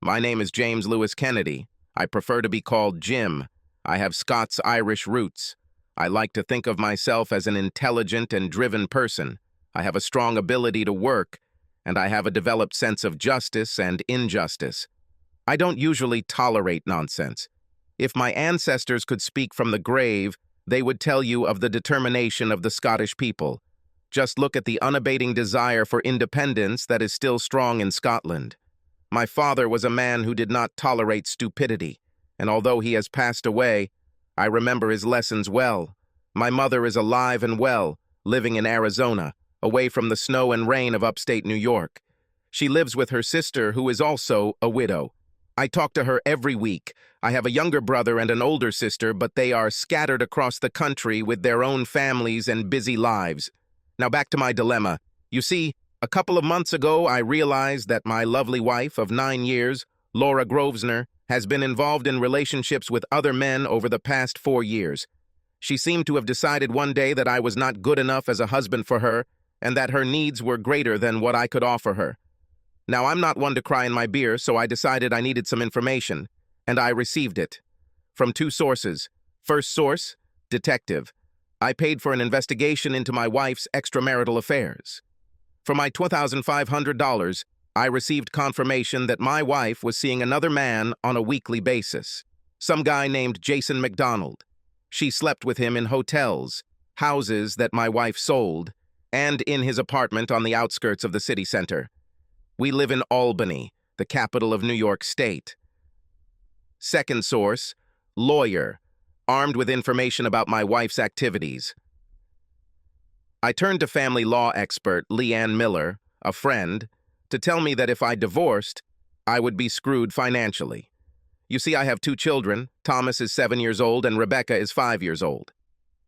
My name is James Lewis Kennedy. I prefer to be called Jim. I have Scots-Irish roots. I like to think of myself as an intelligent and driven person. I have a strong ability to work, and I have a developed sense of justice and injustice. I don't usually tolerate nonsense. If my ancestors could speak from the grave, they would tell you of the determination of the Scottish people. Just look at the unabating desire for independence that is still strong in Scotland. My father was a man who did not tolerate stupidity, and although he has passed away, I remember his lessons well. My mother is alive and well, living in Arizona, away from the snow and rain of upstate New York. She lives with her sister, who is also a widow. I talk to her every week. I have a younger brother and an older sister, but they are scattered across the country with their own families and busy lives. Now back to my dilemma. You see, a couple of months ago, I realized that my lovely wife of 9 years, Laura Grosvenor, has been involved in relationships with other men over the past 4 years. She seemed to have decided one day that I was not good enough as a husband for her, and that her needs were greater than what I could offer her. Now, I'm not one to cry in my beer, so I decided I needed some information, and I received it. From 2 sources. First source, detective. I paid for an investigation into my wife's extramarital affairs. For my $2,500, I received confirmation that my wife was seeing another man on a weekly basis. Some guy named Jason McDonald. She slept with him in hotels, houses that my wife sold, and in his apartment on the outskirts of the city center. We live in Albany, the capital of New York State. Second source, lawyer, armed with information about my wife's activities. I turned to family law expert Leanne Miller, a friend, to tell me that if I divorced, I would be screwed financially. You see, I have 2 children. Thomas is 7 years old and Rebecca is 5 years old.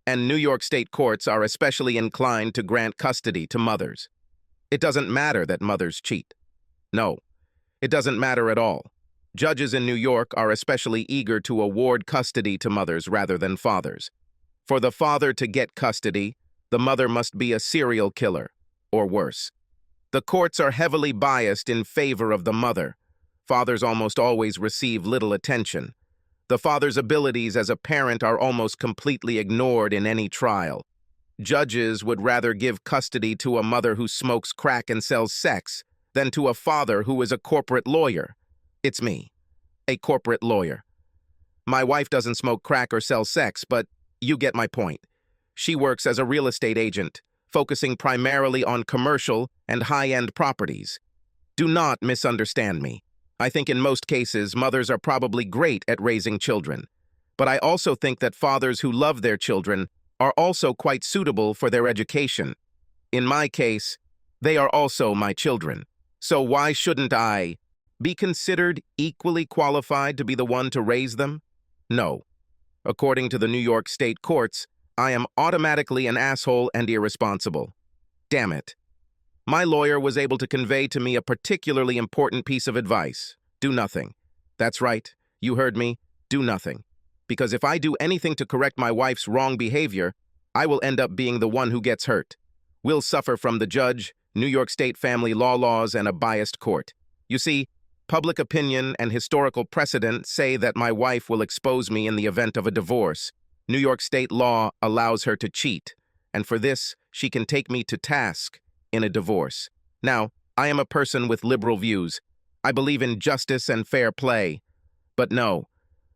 And New York state courts are especially inclined to grant custody to mothers. It doesn't matter that mothers cheat. No, it doesn't matter at all. Judges in New York are especially eager to award custody to mothers rather than fathers. For the father to get custody, the mother must be a serial killer, or worse. The courts are heavily biased in favor of the mother. Fathers almost always receive little attention. The father's abilities as a parent are almost completely ignored in any trial. Judges would rather give custody to a mother who smokes crack and sells sex than to a father who is a corporate lawyer. It's me, a corporate lawyer. My wife doesn't smoke crack or sell sex, but you get my point. She works as a real estate agent, focusing primarily on commercial and high-end properties. Do not misunderstand me. I think in most cases, mothers are probably great at raising children. But I also think that fathers who love their children are also quite suitable for their education. In my case, they are also my children. So why shouldn't I be considered equally qualified to be the one to raise them? No. According to the New York state courts, I am automatically an asshole and irresponsible. Damn it. My lawyer was able to convey to me a particularly important piece of advice. Do nothing. That's right. You heard me. Do nothing. Because if I do anything to correct my wife's wrong behavior, I will end up being the one who gets hurt. We'll suffer from the judge, New York state family law laws, and a biased court. You see, public opinion and historical precedent say that my wife will expose me in the event of a divorce. New York state law allows her to cheat, and for this, she can take me to task in a divorce. Now, I am a person with liberal views. I believe in justice and fair play. But no,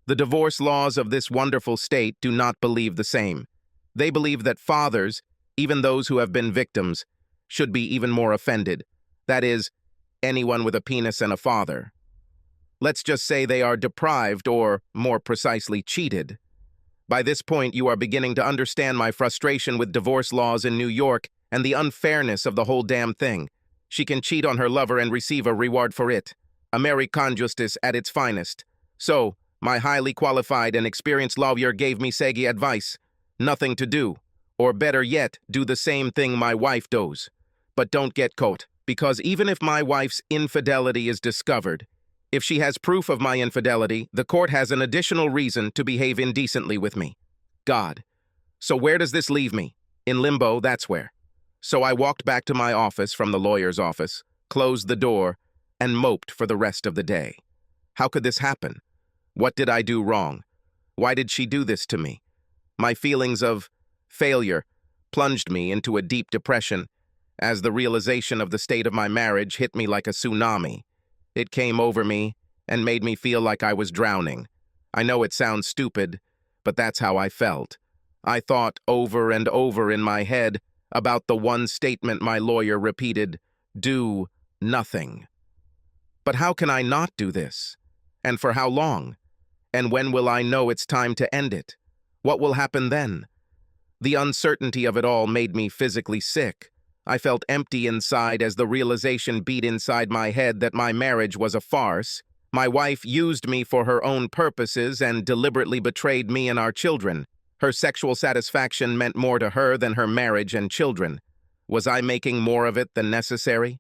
the divorce laws of this wonderful state do not believe the same. They believe that fathers, even those who have been victims, should be even more offended. That is, anyone with a penis and a father. Let's just say they are deprived, or, more precisely, cheated. By this point, you are beginning to understand my frustration with divorce laws in New York and the unfairness of the whole damn thing. She can cheat on her lover and receive a reward for it. American justice at its finest. So, my highly qualified and experienced lawyer gave me sage advice. Nothing to do. Or better yet, do the same thing my wife does. But don't get caught, because even if my wife's infidelity is discovered, if she has proof of my infidelity, the court has an additional reason to behave indecently with me. God. So where does this leave me? In limbo, that's where. So I walked back to my office from the lawyer's office, closed the door, and moped for the rest of the day. How could this happen? What did I do wrong? Why did she do this to me? My feelings of failure plunged me into a deep depression as the realization of the state of my marriage hit me like a tsunami. It came over me and made me feel like I was drowning. I know it sounds stupid, but that's how I felt. I thought over and over in my head about the one statement my lawyer repeated, "Do nothing." But how can I not do this? And for how long? And when will I know it's time to end it? What will happen then? The uncertainty of it all made me physically sick. I felt empty inside as the realization beat inside my head that my marriage was a farce. My wife used me for her own purposes and deliberately betrayed me and our children. Her sexual satisfaction meant more to her than her marriage and children. Was I making more of it than necessary?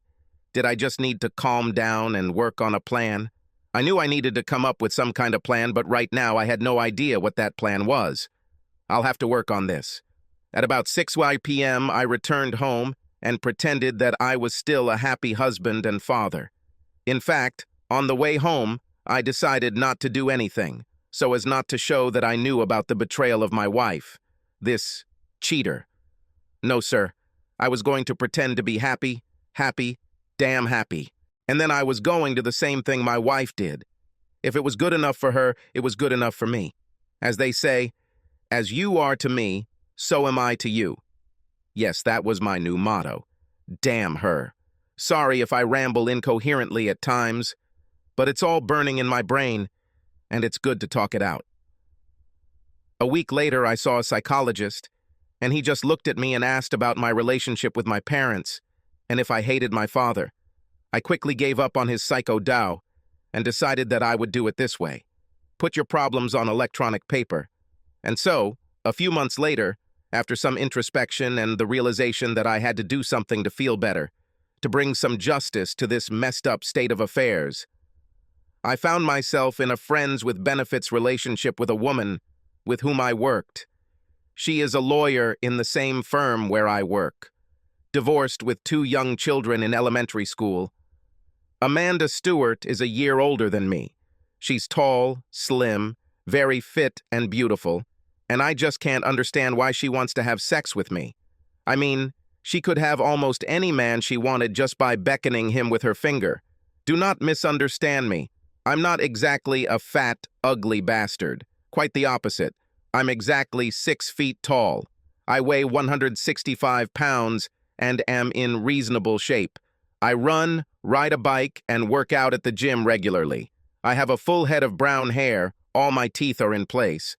Did I just need to calm down and work on a plan? I knew I needed to come up with some kind of plan, but right now I had no idea what that plan was. I'll have to work on this. At about 6 p.m., I returned home and pretended that I was still a happy husband and father. In fact, on the way home, I decided not to do anything, so as not to show that I knew about the betrayal of my wife, this cheater. No, sir. I was going to pretend to be happy, damn happy. And then I was going to the same thing my wife did. If it was good enough for her, it was good enough for me. As they say, as you are to me, so am I to you. Yes, that was my new motto. Damn her. Sorry if I ramble incoherently at times, but it's all burning in my brain, and it's good to talk it out. A week later, I saw a psychologist, and he just looked at me and asked about my relationship with my parents, and if I hated my father. I quickly gave up on his psycho-dow and decided that I would do it this way. Put your problems on electronic paper. And so, a few months later, after some introspection and the realization that I had to do something to feel better, to bring some justice to this messed-up state of affairs, I found myself in a friends with benefits relationship with a woman with whom I worked. She is a lawyer in the same firm where I work, divorced with 2 young children in elementary school. Amanda Stewart is a year older than me. She's tall, slim, very fit and beautiful, and I just can't understand why she wants to have sex with me. I mean, she could have almost any man she wanted just by beckoning him with her finger. Do not misunderstand me. I'm not exactly a fat, ugly bastard. Quite the opposite. I'm exactly 6 feet tall. I weigh 165 pounds and am in reasonable shape. I run, ride a bike, and work out at the gym regularly. I have a full head of brown hair, all my teeth are in place.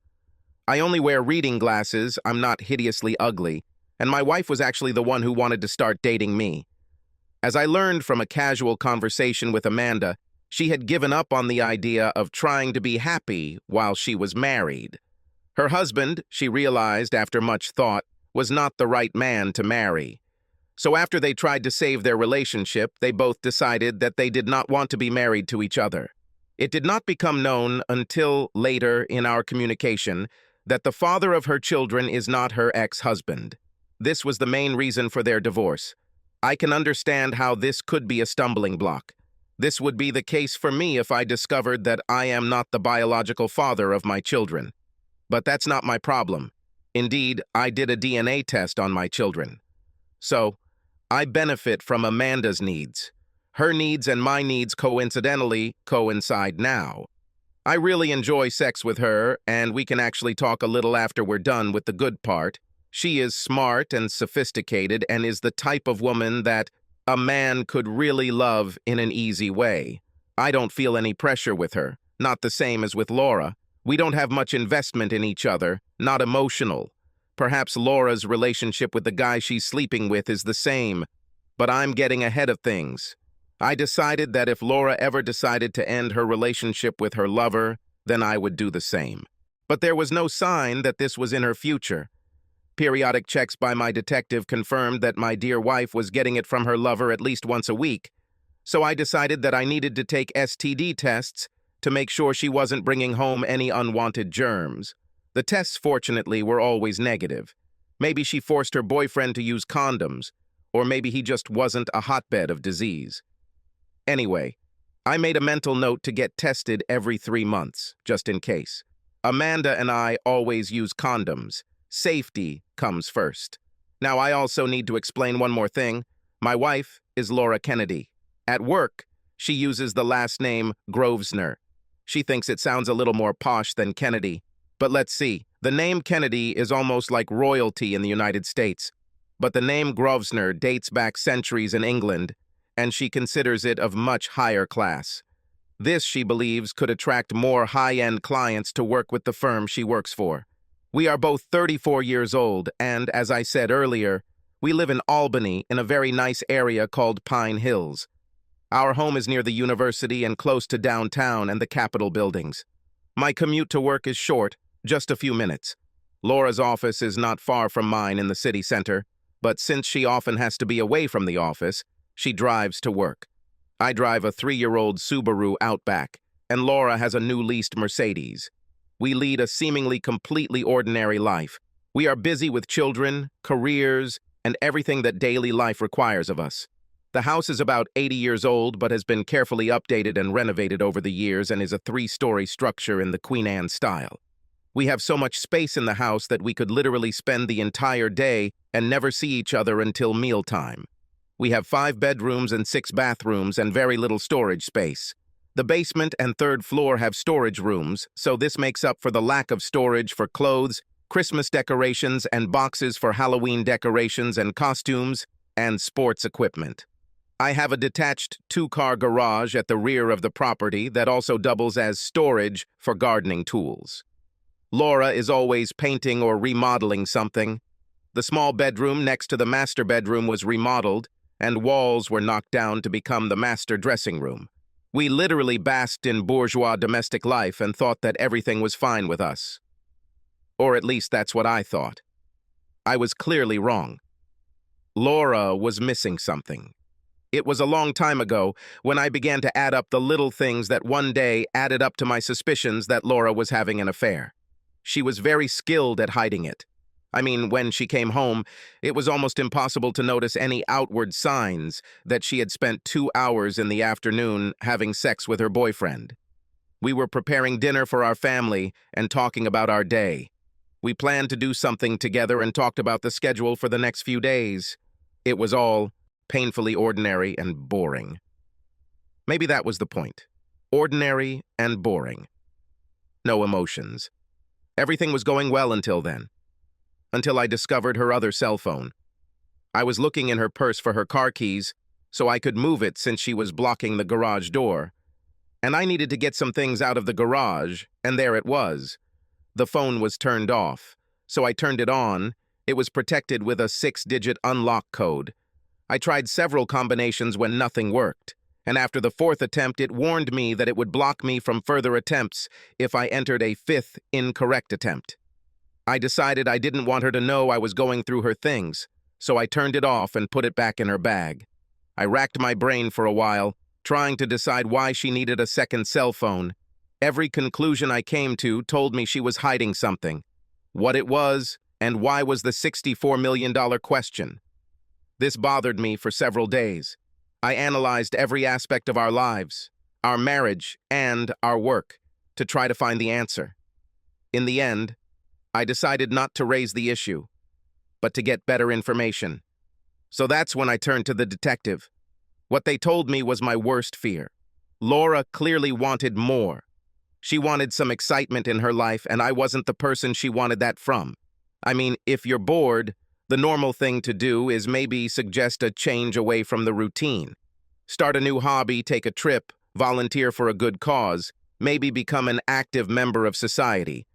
I only wear reading glasses, I'm not hideously ugly, and my wife was actually the one who wanted to start dating me. As I learned from a casual conversation with Amanda, she had given up on the idea of trying to be happy while she was married. Her husband, she realized after much thought, was not the right man to marry. So after they tried to save their relationship, they both decided that they did not want to be married to each other. It did not become known until later in our communication that the father of her children is not her ex-husband. This was the main reason for their divorce. I can understand how this could be a stumbling block. This would be the case for me if I discovered that I am not the biological father of my children. But that's not my problem. Indeed, I did a DNA test on my children. So, I benefit from Amanda's needs. Her needs and my needs coincidentally coincide now. I really enjoy sex with her, and we can actually talk a little after we're done with the good part. She is smart and sophisticated and is the type of woman that a man could really love in an easy way. I don't feel any pressure with her, not the same as with Laura. We don't have much investment in each other, not emotional. Perhaps Laura's relationship with the guy she's sleeping with is the same, but I'm getting ahead of things. I decided that if Laura ever decided to end her relationship with her lover, then I would do the same. But there was no sign that this was in her future. Periodic checks by my detective confirmed that my dear wife was getting it from her lover at least once a week, so I decided that I needed to take STD tests to make sure she wasn't bringing home any unwanted germs. The tests, fortunately, were always negative. Maybe she forced her boyfriend to use condoms, or maybe he just wasn't a hotbed of disease. Anyway, I made a mental note to get tested every 3 months, just in case. Amanda and I always use condoms. Safety comes first. Now, I also need to explain one more thing. My wife is Laura Kennedy. At work, she uses the last name Grosvenor. She thinks it sounds a little more posh than Kennedy. But let's see. The name Kennedy is almost like royalty in the United States. But the name Grosvenor dates back centuries in England, and she considers it of much higher class. This, she believes, could attract more high-end clients to work with the firm she works for. We are both 34 years old, and, as I said earlier, we live in Albany in a very nice area called Pine Hills. Our home is near the university and close to downtown and the Capitol buildings. My commute to work is short, just a few minutes. Laura's office is not far from mine in the city center, but since she often has to be away from the office, she drives to work. I drive a 3-year-old Subaru Outback, and Laura has a new leased Mercedes. We lead a seemingly completely ordinary life. We are busy with children, careers, and everything that daily life requires of us. The house is about 80 years old but has been carefully updated and renovated over the years and is a 3-story structure in the Queen Anne style. We have so much space in the house that we could literally spend the entire day and never see each other until mealtime. We have 5 bedrooms and 6 bathrooms and very little storage space. The basement and 3rd floor have storage rooms, so this makes up for the lack of storage for clothes, Christmas decorations, and boxes for Halloween decorations and costumes, and sports equipment. I have a detached 2-car garage at the rear of the property that also doubles as storage for gardening tools. Laura is always painting or remodeling something. The small bedroom next to the master bedroom was remodeled, and walls were knocked down to become the master dressing room. We literally basked in bourgeois domestic life and thought that everything was fine with us. Or at least that's what I thought. I was clearly wrong. Laura was missing something. It was a long time ago when I began to add up the little things that one day added up to my suspicions that Laura was having an affair. She was very skilled at hiding it. I mean, when she came home, it was almost impossible to notice any outward signs that she had spent 2 hours in the afternoon having sex with her boyfriend. We were preparing dinner for our family and talking about our day. We planned to do something together and talked about the schedule for the next few days. It was all painfully ordinary and boring. Maybe that was the point. Ordinary and boring. No emotions. Everything was going well until then. Until I discovered her other cell phone. I was looking in her purse for her car keys so I could move it since she was blocking the garage door. And I needed to get some things out of the garage, and there it was. The phone was turned off, so I turned it on. It was protected with a 6-digit unlock code. I tried several combinations when nothing worked, and after the 4th attempt it warned me that it would block me from further attempts if I entered a 5th incorrect attempt. I decided I didn't want her to know I was going through her things, so I turned it off and put it back in her bag. I racked my brain for a while, trying to decide why she needed a second cell phone. Every conclusion I came to told me she was hiding something. What it was, and why was the $64 million question. This bothered me for several days. I analyzed every aspect of our lives, our marriage, and our work, to try to find the answer. In the end, I decided not to raise the issue, but to get better information. So that's when I turned to the detective. What they told me was my worst fear. Laura clearly wanted more. She wanted some excitement in her life, and I wasn't the person she wanted that from. I mean, if you're bored, the normal thing to do is maybe suggest a change away from the routine. Start a new hobby, take a trip, volunteer for a good cause, maybe become an active member of society.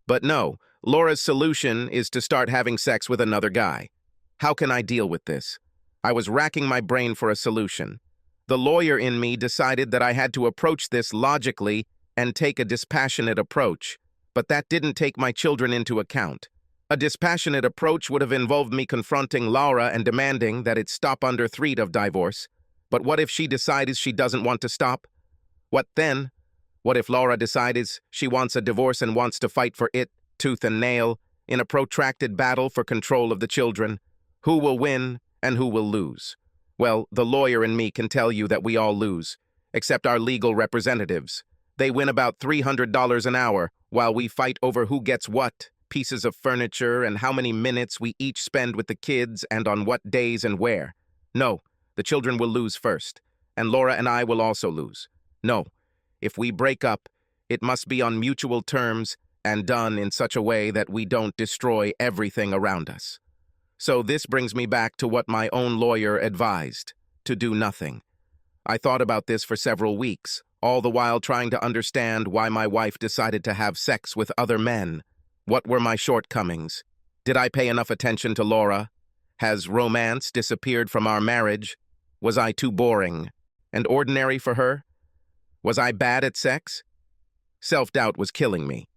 But no, Laura's solution is to start having sex with another guy. How can I deal with this? I was racking my brain for a solution. The lawyer in me decided that I had to approach this logically and take a dispassionate approach, but that didn't take my children into account. A dispassionate approach would have involved me confronting Laura and demanding that it stop under threat of divorce. But what if she decides she doesn't want to stop? What then? What if Laura decides she wants a divorce and wants to fight for it, tooth and nail, in a protracted battle for control of the children? Who will win and who will lose? Well, the lawyer in me can tell you that we all lose. except our legal representatives. They win about $300 an hour, while we fight over who gets what, pieces of furniture, and how many minutes we each spend with the kids and on what days and where. No, the children will lose first, and Laura and I will also lose. No, if we break up, it must be on mutual terms and done in such a way that we don't destroy everything around us. So this brings me back to what my own lawyer advised, to do nothing. I thought about this for several weeks, all the while trying to understand why my wife decided to have sex with other men. What were my shortcomings? Did I pay enough attention to Laura? Has romance disappeared from our marriage? Was I too boring and ordinary for her? Was I bad at sex? Self-doubt was killing me.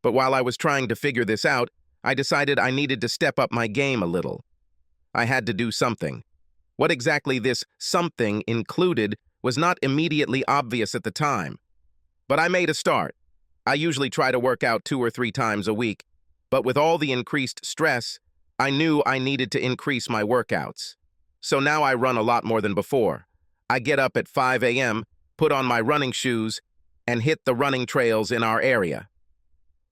But while I was trying to figure this out, I decided I needed to step up my game a little. I had to do something. What exactly this something included was not immediately obvious at the time. But I made a start. I usually try to work out 2 or 3 times a week, but with all the increased stress, I knew I needed to increase my workouts. So now I run a lot more than before. I get up at 5 a.m., put on my running shoes, and hit the running trails in our area.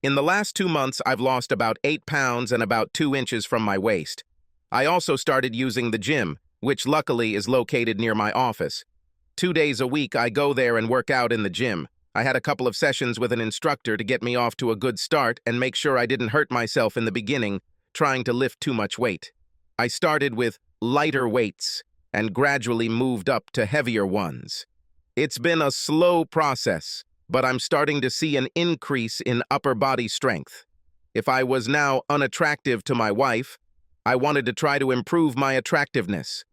In the last 2 months, I've lost about 8 pounds and about 2 inches from my waist. I also started using the gym, which luckily is located near my office. 2 days a week, I go there and work out in the gym. I had a couple of sessions with an instructor to get me off to a good start and make sure I didn't hurt myself in the beginning, trying to lift too much weight. I started with lighter weights and gradually moved up to heavier ones. It's been a slow process, but I'm starting to see an increase in upper body strength. If I was now unattractive to my wife, I wanted to try to improve my attractiveness.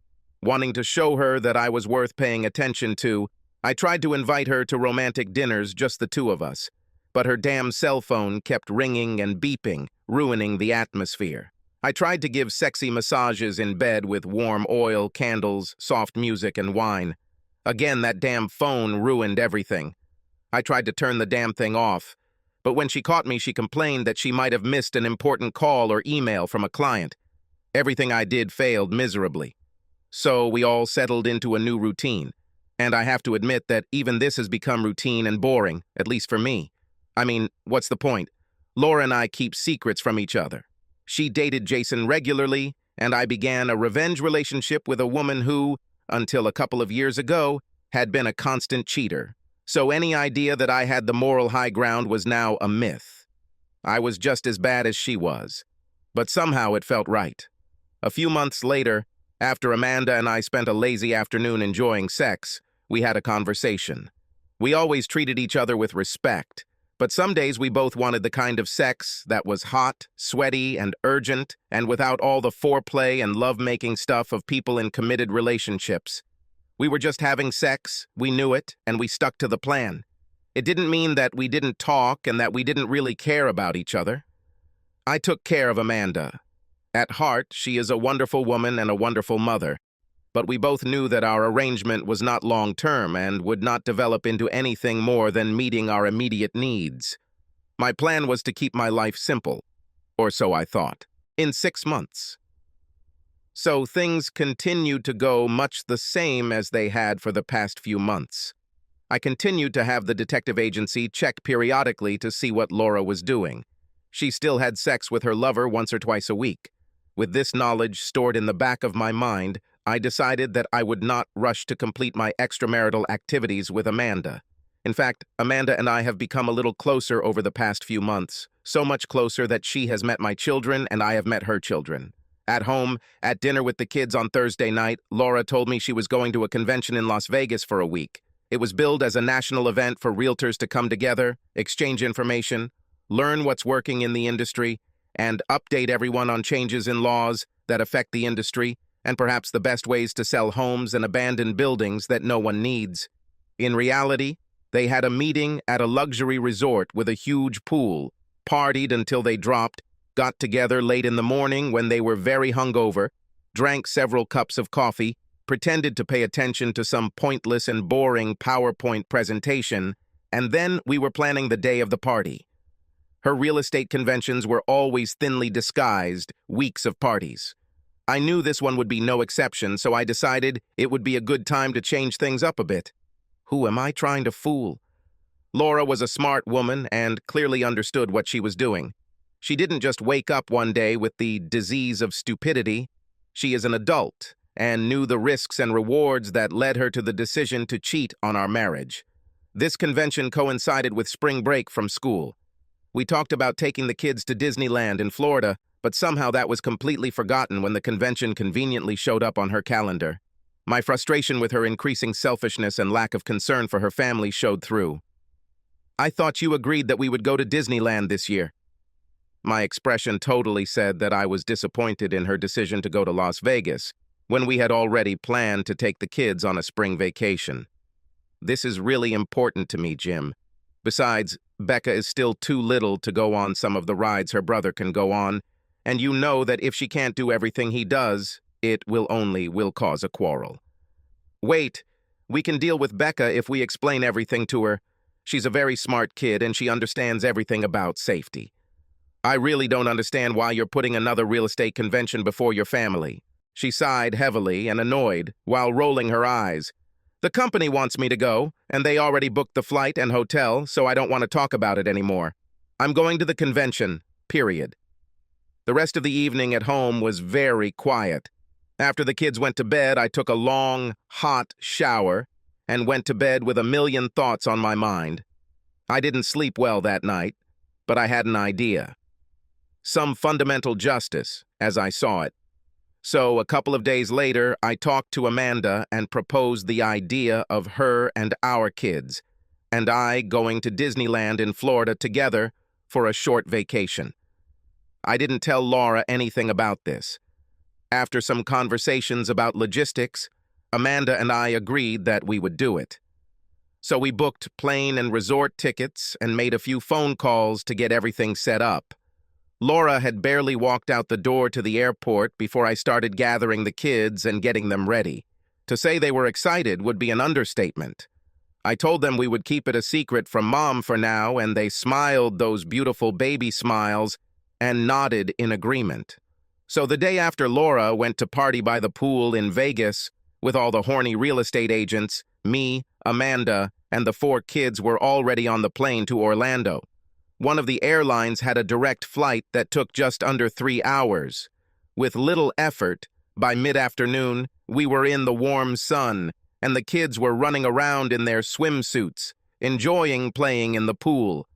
Wanting to show her that I was worth paying attention to, I tried to invite her to romantic dinners, just the two of us. But her damn cell phone kept ringing and beeping, ruining the atmosphere. I tried to give sexy massages in bed with warm oil, candles, soft music, and wine. Again, that damn phone ruined everything. I tried to turn the damn thing off, but when she caught me, she complained that she might have missed an important call or email from a client. Everything I did failed miserably. So we all settled into a new routine, and I have to admit that even this has become routine and boring, at least for me. I mean, what's the point? Laura and I keep secrets from each other. She dated Jason regularly, and I began a revenge relationship with a woman who, until a couple of years ago, had been a constant cheater. So any idea that I had the moral high ground was now a myth. I was just as bad as she was. But somehow it felt right. A few months later, after Amanda and I spent a lazy afternoon enjoying sex, we had a conversation. We always treated each other with respect, but some days we both wanted the kind of sex that was hot, sweaty, and urgent, and without all the foreplay and love-making stuff of people in committed relationships. We were just having sex, we knew it, and we stuck to the plan. It didn't mean that we didn't talk and that we didn't really care about each other. I took care of Amanda. At heart, she is a wonderful woman and a wonderful mother, but we both knew that our arrangement was not long-term and would not develop into anything more than meeting our immediate needs. My plan was to keep my life simple, or so I thought, in 6 months. So things continued to go much the same as they had for the past few months. I continued to have the detective agency check periodically to see what Laura was doing. She still had sex with her lover once or twice a week. With this knowledge stored in the back of my mind, I decided that I would not rush to complete my extramarital activities with Amanda. In fact, Amanda and I have become a little closer over the past few months, so much closer that she has met my children and I have met her children. At home, at dinner with the kids on Thursday night, Laura told me she was going to a convention in Las Vegas for a week. It was billed as a national event for realtors to come together, exchange information, learn what's working in the industry, and update everyone on changes in laws that affect the industry, and perhaps the best ways to sell homes and abandoned buildings that no one needs. In reality, they had a meeting at a luxury resort with a huge pool, partied until they dropped, got together late in the morning when they were very hungover, drank several cups of coffee, pretended to pay attention to some pointless and boring PowerPoint presentation, and then we were planning the day of the party. Her real estate conventions were always thinly disguised weeks of parties. I knew this one would be no exception, so I decided it would be a good time to change things up a bit. Who am I trying to fool? Laura was a smart woman and clearly understood what she was doing. She didn't just wake up one day with the disease of stupidity. She is an adult and knew the risks and rewards that led her to the decision to cheat on our marriage. This convention coincided with spring break from school. We talked about taking the kids to Disneyland in Florida, but somehow that was completely forgotten when the convention conveniently showed up on her calendar. My frustration with her increasing selfishness and lack of concern for her family showed through. "I thought you agreed that we would go to Disneyland this year." My expression totally said that I was disappointed in her decision to go to Las Vegas, when we had already planned to take the kids on a spring vacation. "This is really important to me, Jim. Besides, Becca is still too little to go on some of the rides her brother can go on, and you know that if she can't do everything he does, it will cause a quarrel." "Wait, we can deal with Becca if we explain everything to her. She's a very smart kid and she understands everything about safety." "I really don't understand why you're putting another real estate convention before your family." She sighed heavily and annoyed while rolling her eyes. "The company wants me to go, and they already booked the flight and hotel, so I don't want to talk about it anymore. I'm going to the convention, period." The rest of the evening at home was very quiet. After the kids went to bed, I took a long, hot shower and went to bed with a million thoughts on my mind. I didn't sleep well that night, but I had an idea. Some fundamental justice, as I saw it. So a couple of days later, I talked to Amanda and proposed the idea of her and our kids, and I going to Disneyland in Florida together for a short vacation. I didn't tell Laura anything about this. After some conversations about logistics, Amanda and I agreed that we would do it. So we booked plane and resort tickets and made a few phone calls to get everything set up. Laura had barely walked out the door to the airport before I started gathering the kids and getting them ready. To say they were excited would be an understatement. I told them we would keep it a secret from Mom for now, and they smiled those beautiful baby smiles and nodded in agreement. So the day after Laura went to party by the pool in Vegas with all the horny real estate agents, me, Amanda, and the 4 kids were already on the plane to Orlando. One of the airlines had a direct flight that took just under 3 hours. With little effort, by mid-afternoon, we were in the warm sun, and the kids were running around in their swimsuits, enjoying playing in the pool.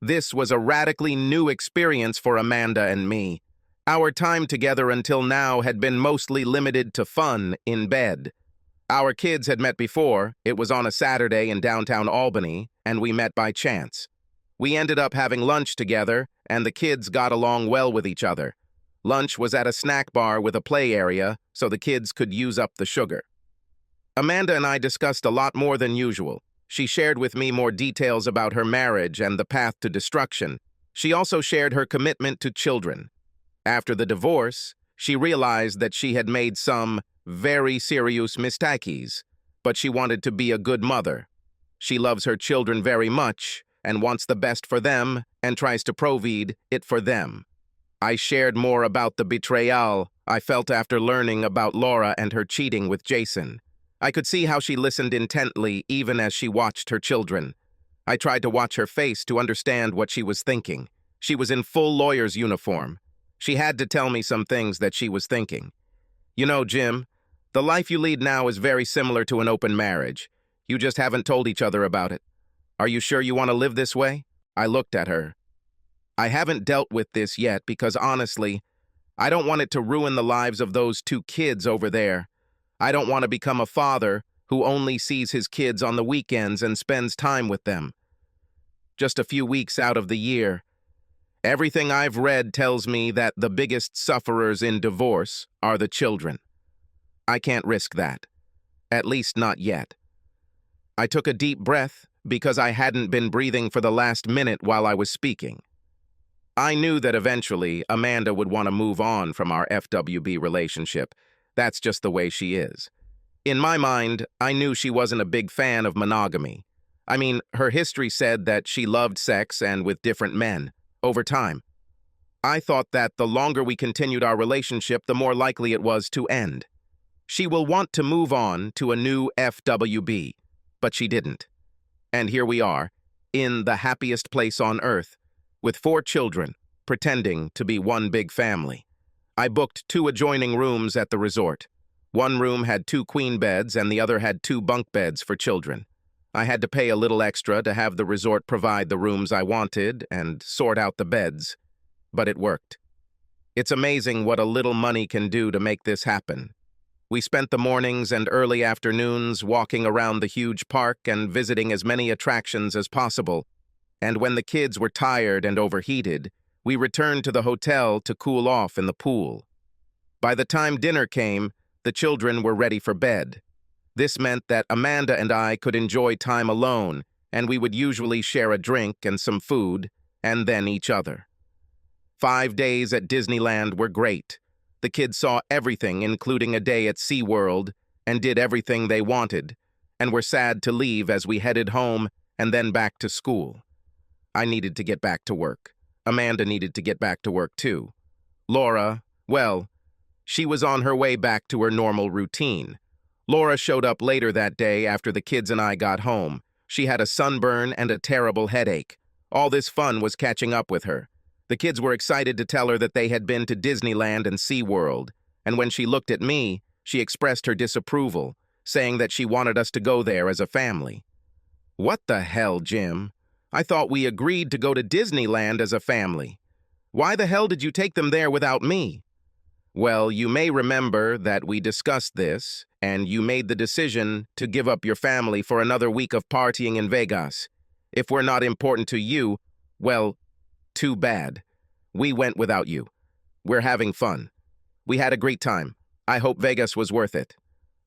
This was a radically new experience for Amanda and me. Our time together until now had been mostly limited to fun in bed. Our kids had met before. It was on a Saturday in downtown Albany, and we met by chance. We ended up having lunch together, and the kids got along well with each other. Lunch was at a snack bar with a play area, so the kids could use up the sugar. Amanda and I discussed a lot more than usual. She shared with me more details about her marriage and the path to destruction. She also shared her commitment to children. After the divorce, she realized that she had made some very serious mistakes, but she wanted to be a good mother. She loves her children very much and wants the best for them and tries to provide it for them. I shared more about the betrayal I felt after learning about Laura and her cheating with Jason. I could see how she listened intently even as she watched her children. I tried to watch her face to understand what she was thinking. She was in full lawyer's uniform. She had to tell me some things that she was thinking. "You know, Jim, the life you lead now is very similar to an open marriage. You just haven't told each other about it. Are you sure you want to live this way?" I looked at her. "I haven't dealt with this yet because honestly, I don't want it to ruin the lives of those 2 kids over there. I don't want to become a father who only sees his kids on the weekends and spends time with them. Just a few weeks out of the year. Everything I've read tells me that the biggest sufferers in divorce are the children. I can't risk that. At least not yet." I took a deep breath because I hadn't been breathing for the last minute while I was speaking. I knew that eventually Amanda would want to move on from our FWB relationship. That's just the way she is. In my mind, I knew she wasn't a big fan of monogamy. I mean, her history said that she loved sex and with different men, over time. I thought that the longer we continued our relationship, the more likely it was to end. She will want to move on to a new FWB. but she didn't. And here we are, in the happiest place on earth, with 4 children, pretending to be one big family. I booked 2 adjoining rooms at the resort. One room had 2 queen beds and the other had 2 bunk beds for children. I had to pay a little extra to have the resort provide the rooms I wanted and sort out the beds, but it worked. It's amazing what a little money can do to make this happen. We spent the mornings and early afternoons walking around the huge park and visiting as many attractions as possible, and when the kids were tired and overheated, we returned to the hotel to cool off in the pool. By the time dinner came, the children were ready for bed. This meant that Amanda and I could enjoy time alone, and we would usually share a drink and some food, and then each other. 5 days at Disneyland were great. The kids saw everything, including a day at SeaWorld, and did everything they wanted, and were sad to leave as we headed home and then back to school. I needed to get back to work. Amanda needed to get back to work too. Laura, well, she was on her way back to her normal routine. Laura showed up later that day after the kids and I got home. She had a sunburn and a terrible headache. All this fun was catching up with her. The kids were excited to tell her that they had been to Disneyland and SeaWorld, and when she looked at me, she expressed her disapproval, saying that she wanted us to go there as a family. What the hell, Jim? I thought we agreed to go to Disneyland as a family. Why the hell did you take them there without me? Well, you may remember that we discussed this, and you made the decision to give up your family for another week of partying in Vegas. If we're not important to you, well, too bad. We went without you. We're having fun. We had a great time. I hope Vegas was worth it.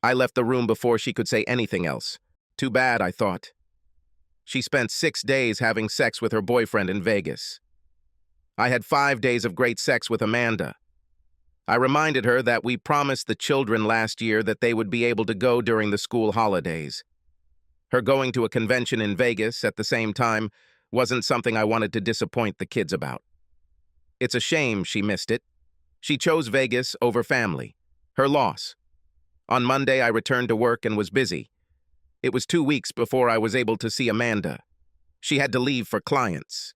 I left the room before she could say anything else. Too bad, I thought. She spent 6 days having sex with her boyfriend in Vegas. I had 5 days of great sex with Amanda. I reminded her that we promised the children last year that they would be able to go during the school holidays. Her going to a convention in Vegas at the same time wasn't something I wanted to disappoint the kids about. It's a shame she missed it. She chose Vegas over family. Her loss. On Monday, I returned to work and was busy. It was 2 weeks before I was able to see Amanda. She had to leave for clients,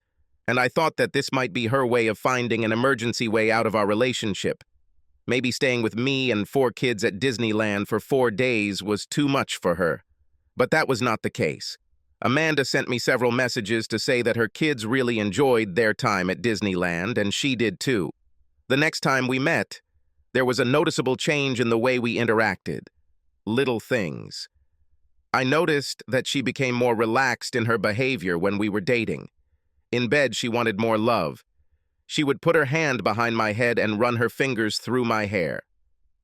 and I thought that this might be her way of finding an emergency way out of our relationship. Maybe staying with me and 4 kids at Disneyland for 4 days was too much for her. But that was not the case. Amanda sent me several messages to say that her kids really enjoyed their time at Disneyland, and she did too. The next time we met, there was a noticeable change in the way we interacted. Little things. I noticed that she became more relaxed in her behavior when we were dating. In bed, she wanted more love. She would put her hand behind my head and run her fingers through my hair.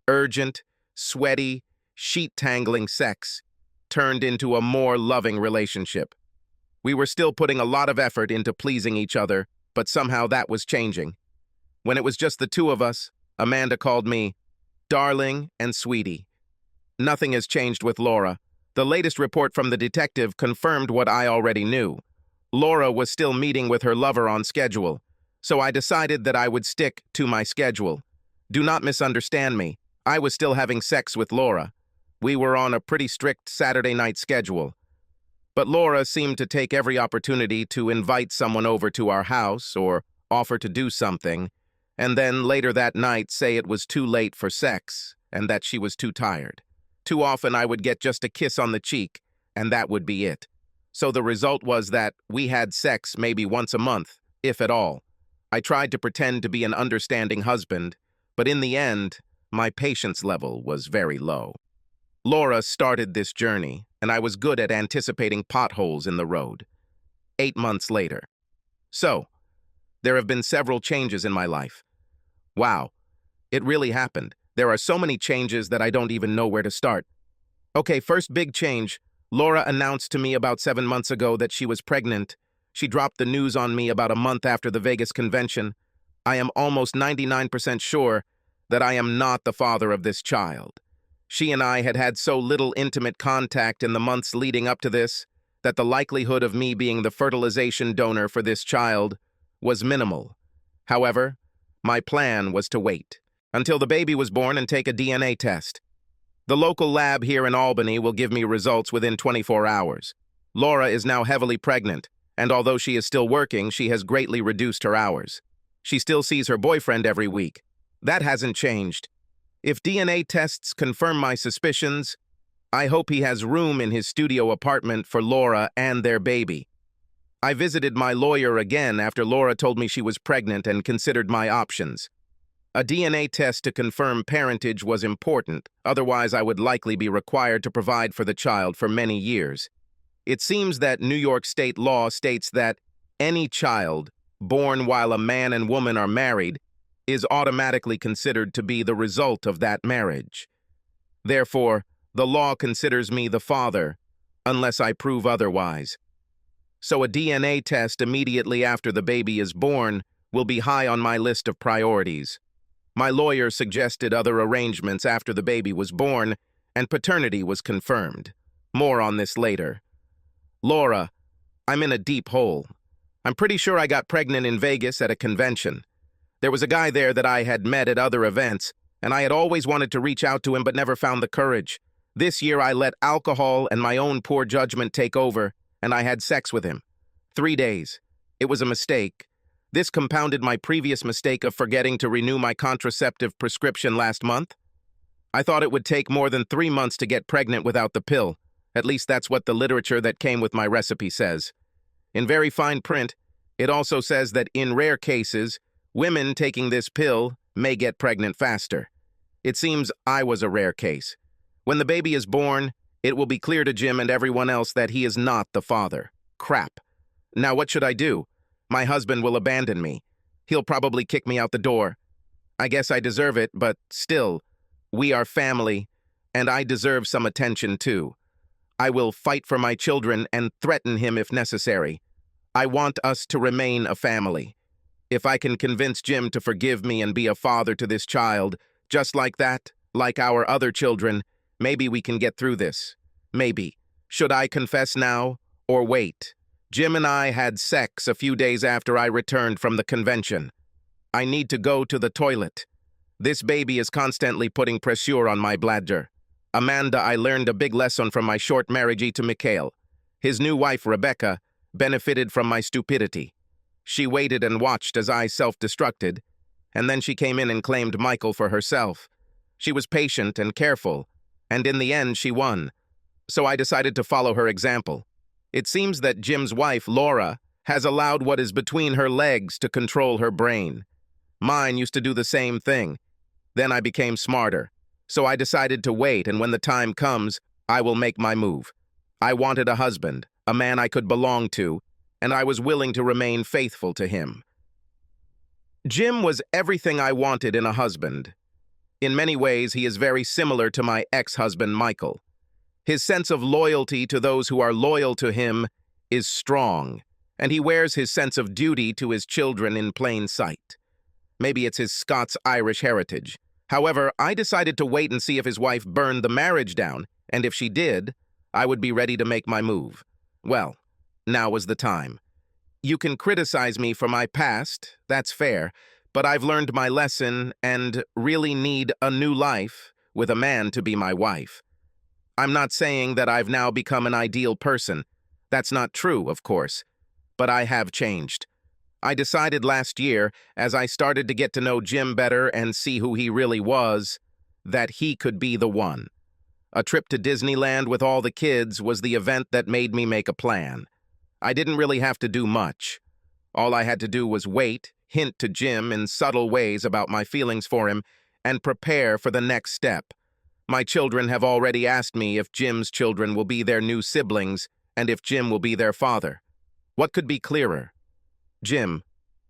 Urgent, sweaty, sheet-tangling sex turned into a more loving relationship. We were still putting a lot of effort into pleasing each other, but somehow that was changing. When it was just the 2 of us, Amanda called me darling and sweetie. Nothing has changed with Laura. The latest report from the detective confirmed what I already knew. Laura was still meeting with her lover on schedule, so I decided that I would stick to my schedule. Do not misunderstand me. I was still having sex with Laura. We were on a pretty strict Saturday night schedule. But Laura seemed to take every opportunity to invite someone over to our house or offer to do something, and then later that night say it was too late for sex and that she was too tired. Too often I would get just a kiss on the cheek, and that would be it. So the result was that we had sex maybe once a month, if at all. I tried to pretend to be an understanding husband, but in the end, my patience level was very low. Laura started this journey, and I was good at anticipating potholes in the road. 8 months later. So, there have been several changes in my life. Wow, it really happened. There are so many changes that I don't even know where to start. Okay, first big change. Laura announced to me about 7 months ago that she was pregnant. She dropped the news on me about a month after the Vegas convention. I am almost 99% sure that I am not the father of this child. She and I had had so little intimate contact in the months leading up to this that the likelihood of me being the fertilization donor for this child was minimal. However, my plan was to wait until the baby was born and take a DNA test. The local lab here in Albany will give me results within 24 hours. Laura is now heavily pregnant, and although she is still working, she has greatly reduced her hours. She still sees her boyfriend every week. That hasn't changed. If DNA tests confirm my suspicions, I hope he has room in his studio apartment for Laura and their baby. I visited my lawyer again after Laura told me she was pregnant and considered my options. A DNA test to confirm parentage was important, otherwise I would likely be required to provide for the child for many years. It seems that New York state law states that any child born while a man and woman are married is automatically considered to be the result of that marriage. Therefore, the law considers me the father, unless I prove otherwise. So a DNA test immediately after the baby is born will be high on my list of priorities. My lawyer suggested other arrangements after the baby was born, and paternity was confirmed. More on this later. Laura, I'm in a deep hole. I'm pretty sure I got pregnant in Vegas at a convention. There was a guy there that I had met at other events, and I had always wanted to reach out to him but never found the courage. This year I let alcohol and my own poor judgment take over, and I had sex with him. 3 days. It was a mistake. This compounded my previous mistake of forgetting to renew my contraceptive prescription last month. I thought it would take more than 3 months to get pregnant without the pill. At least that's what the literature that came with my recipe says. In very fine print, it also says that in rare cases, women taking this pill may get pregnant faster. It seems I was a rare case. When the baby is born, it will be clear to Jim and everyone else that he is not the father. Crap. Now what should I do? My husband will abandon me. He'll probably kick me out the door. I guess I deserve it, but still, we are family, and I deserve some attention too. I will fight for my children and threaten him if necessary. I want us to remain a family. If I can convince Jim to forgive me and be a father to this child, just like that, like our other children, maybe we can get through this. Maybe. Should I confess now or wait? Jim and I had sex a few days after I returned from the convention. I need to go to the toilet. This baby is constantly putting pressure on my bladder. Amanda, I learned a big lesson from my short marriage to Mikhail. His new wife, Rebecca, benefited from my stupidity. She waited and watched as I self-destructed, and then she came in and claimed Michael for herself. She was patient and careful, and in the end she won. So I decided to follow her example. It seems that Jim's wife, Laura, has allowed what is between her legs to control her brain. Mine used to do the same thing. Then I became smarter. So I decided to wait, and when the time comes, I will make my move. I wanted a husband, a man I could belong to, and I was willing to remain faithful to him. Jim was everything I wanted in a husband. In many ways, he is very similar to my ex-husband, Michael. His sense of loyalty to those who are loyal to him is strong, and he wears his sense of duty to his children in plain sight. Maybe it's his Scots-Irish heritage. However, I decided to wait and see if his wife burned the marriage down, and if she did, I would be ready to make my move. Well, now was the time. You can criticize me for my past, that's fair, but I've learned my lesson and really need a new life with a man to be my wife. I'm not saying that I've now become an ideal person. That's not true, of course, but I have changed. I decided last year, as I started to get to know Jim better and see who he really was, that he could be the one. A trip to Disneyland with all the kids was the event that made me make a plan. I didn't really have to do much. All I had to do was wait, hint to Jim in subtle ways about my feelings for him, and prepare for the next step. My children have already asked me if Jim's children will be their new siblings and if Jim will be their father. What could be clearer? Jim.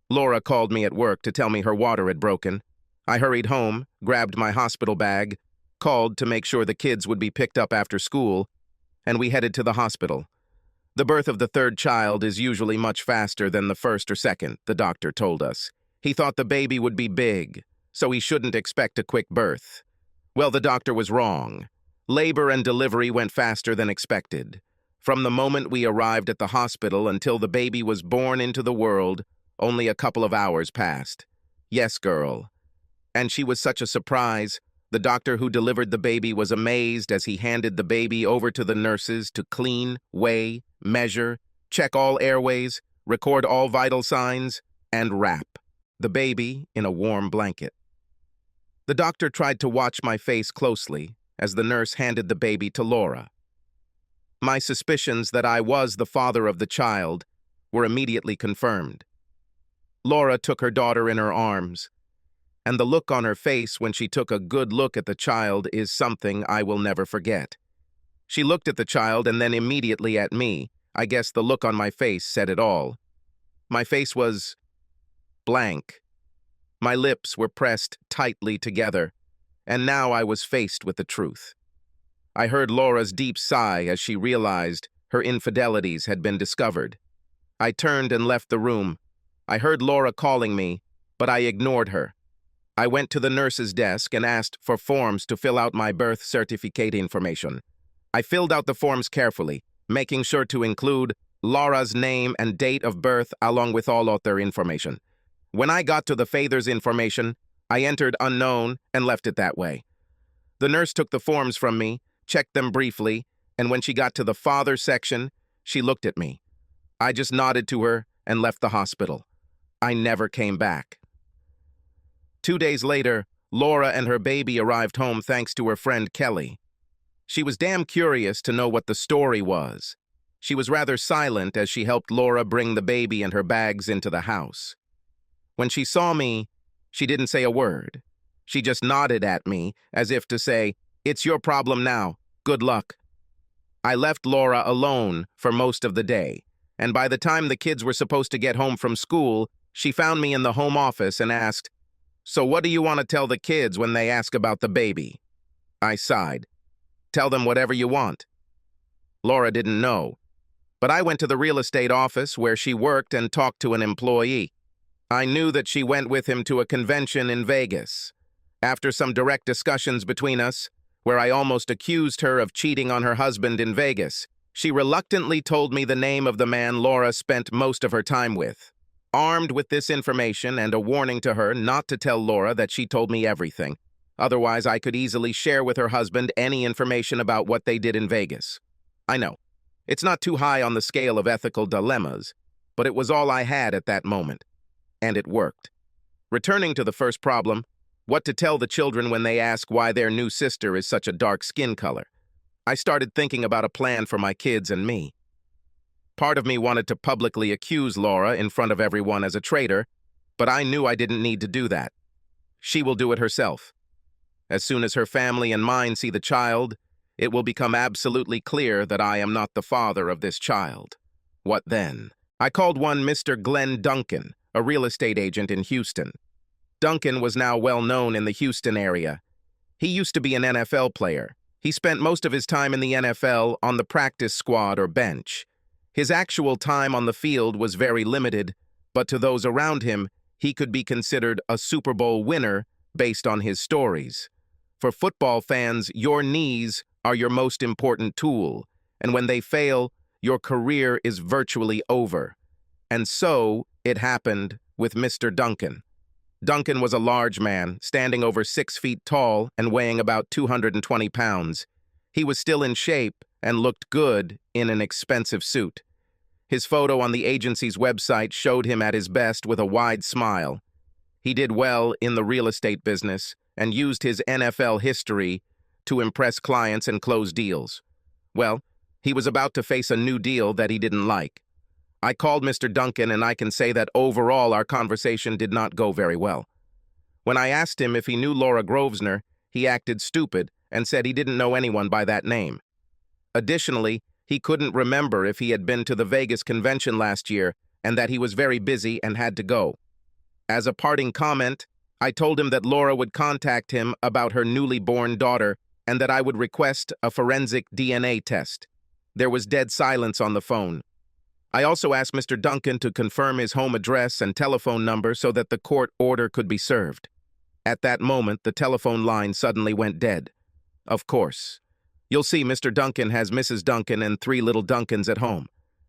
Laura called me at work to tell me her water had broken. I hurried home, grabbed my hospital bag, called to make sure the kids would be picked up after school, and we headed to the hospital. The birth of the third child is usually much faster than the first or second, the doctor told us. He thought the baby would be big, so he shouldn't expect a quick birth. Well, the doctor was wrong. Labor and delivery went faster than expected. From the moment we arrived at the hospital until the baby was born into the world, only a couple of hours passed. Yes, girl. And she was such a surprise. The doctor who delivered the baby was amazed as he handed the baby over to the nurses to clean, weigh, measure, check all airways, record all vital signs, and wrap the baby in a warm blanket. The doctor tried to watch my face closely as the nurse handed the baby to Laura. My suspicions that I was the father of the child were immediately confirmed. Laura took her daughter in her arms, and the look on her face when she took a good look at the child is something I will never forget. She looked at the child and then immediately at me. I guess the look on my face said it all. My face was blank. My lips were pressed tightly together, and now I was faced with the truth. I heard Laura's deep sigh as she realized her infidelities had been discovered. I turned and left the room. I heard Laura calling me, but I ignored her. I went to the nurse's desk and asked for forms to fill out my birth certificate information. I filled out the forms carefully, making sure to include Laura's name and date of birth along with all other information. When I got to the father's information, I entered unknown and left it that way. The nurse took the forms from me, checked them briefly, and when she got to the father section, she looked at me. I just nodded to her and left the hospital. I never came back. 2 days later, Laura and her baby arrived home thanks to her friend Kelly. She was damn curious to know what the story was. She was rather silent as she helped Laura bring the baby and her bags into the house. When she saw me, she didn't say a word. She just nodded at me as if to say, "It's your problem now. Good luck." I left Laura alone for most of the day, and by the time the kids were supposed to get home from school, she found me in the home office and asked, "So what do you want to tell the kids when they ask about the baby?" I sighed. "Tell them whatever you want." Laura didn't know, but I went to the real estate office where she worked and talked to an employee. I knew that she went with him to a convention in Vegas. After some direct discussions between us, where I almost accused her of cheating on her husband in Vegas, she reluctantly told me the name of the man Laura spent most of her time with. Armed with this information and a warning to her not to tell Laura that she told me everything, otherwise I could easily share with her husband any information about what they did in Vegas. I know, it's not too high on the scale of ethical dilemmas, but it was all I had at that moment. And it worked. Returning to the first problem, what to tell the children when they ask why their new sister is such a dark skin color, I started thinking about a plan for my kids and me. Part of me wanted to publicly accuse Laura in front of everyone as a traitor, but I knew I didn't need to do that. She will do it herself. As soon as her family and mine see the child, it will become absolutely clear that I am not the father of this child. What then? I called one Mr. Glenn Duncan, a real estate agent in Houston. Duncan was now well known in the Houston area. He used to be an NFL player. He spent most of his time in the NFL on the practice squad or bench. His actual time on the field was very limited, but to those around him, he could be considered a Super Bowl winner based on his stories. For football fans, your knees are your most important tool, and when they fail, your career is virtually over. And so, it happened with Mr. Duncan. Duncan was a large man, standing over 6 feet tall and weighing about 220 pounds. He was still in shape and looked good in an expensive suit. His photo on the agency's website showed him at his best with a wide smile. He did well in the real estate business and used his NFL history to impress clients and close deals. Well, he was about to face a new deal that he didn't like. I called Mr. Duncan, and I can say that overall our conversation did not go very well. When I asked him if he knew Laura Grosvenor, he acted stupid and said he didn't know anyone by that name. Additionally, he couldn't remember if he had been to the Vegas convention last year and that he was very busy and had to go. As a parting comment, I told him that Laura would contact him about her newly born daughter and that I would request a forensic DNA test. There was dead silence on the phone. I also asked Mr. Duncan to confirm his home address and telephone number so that the court order could be served. At that moment, the telephone line suddenly went dead. Of course. You'll see Mr. Duncan has Mrs. Duncan and 3 little Duncans at home.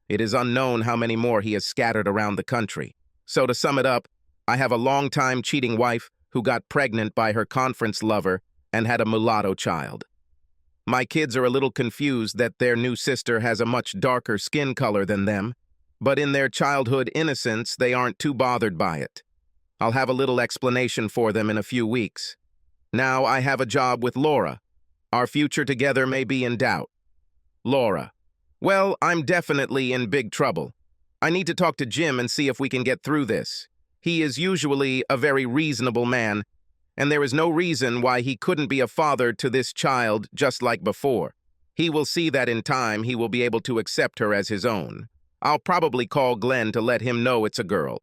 It is unknown how many more he has scattered around the country. So to sum it up, I have a long-time cheating wife who got pregnant by her conference lover and had a mulatto child. My kids are a little confused that their new sister has a much darker skin color than them, but in their childhood innocence, they aren't too bothered by it. I'll have a little explanation for them in a few weeks. Now I have a job with Laura. Our future together may be in doubt. Laura: well, I'm definitely in big trouble. I need to talk to Jim and see if we can get through this. He is usually a very reasonable man, and there is no reason why he couldn't be a father to this child just like before. He will see that in time he will be able to accept her as his own. I'll probably call Glenn to let him know it's a girl.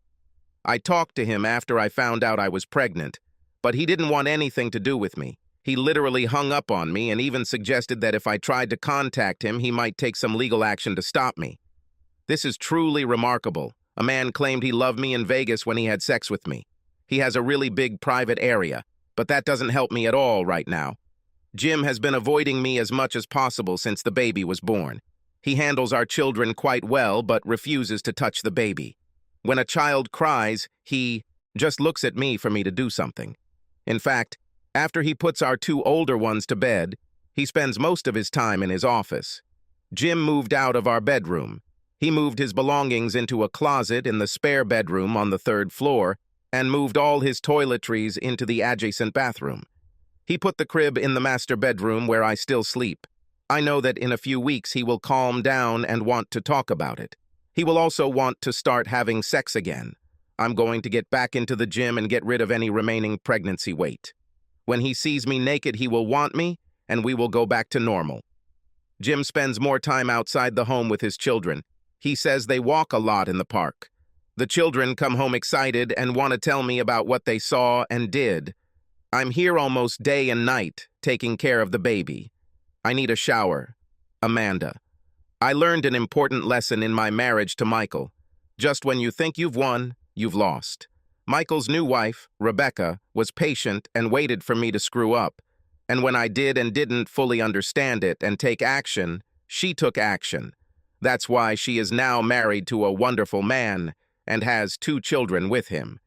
I talked to him after I found out I was pregnant, but he didn't want anything to do with me. He literally hung up on me and even suggested that if I tried to contact him, he might take some legal action to stop me. This is truly remarkable. A man claimed he loved me in Vegas when he had sex with me. He has a really big private area, but that doesn't help me at all right now. Jim has been avoiding me as much as possible since the baby was born. He handles our children quite well, but refuses to touch the baby. When a child cries, he just looks at me for me to do something. In fact, after he puts our two older ones to bed, he spends most of his time in his office. Jim moved out of our bedroom. He moved his belongings into a closet in the spare bedroom on the 3rd floor and moved all his toiletries into the adjacent bathroom. He put the crib in the master bedroom where I still sleep. I know that in a few weeks he will calm down and want to talk about it. He will also want to start having sex again. I'm going to get back into the gym and get rid of any remaining pregnancy weight. When he sees me naked, he will want me, and we will go back to normal. Jim spends more time outside the home with his children. He says they walk a lot in the park. The children come home excited and want to tell me about what they saw and did. I'm here almost day and night, taking care of the baby. I need a shower. Amanda. I learned an important lesson in my marriage to Michael. Just when you think you've won, you've lost. Michael's new wife, Rebecca, was patient and waited for me to screw up. And when I did and didn't fully understand it and take action, she took action. That's why she is now married to a wonderful man and has 2 children with him.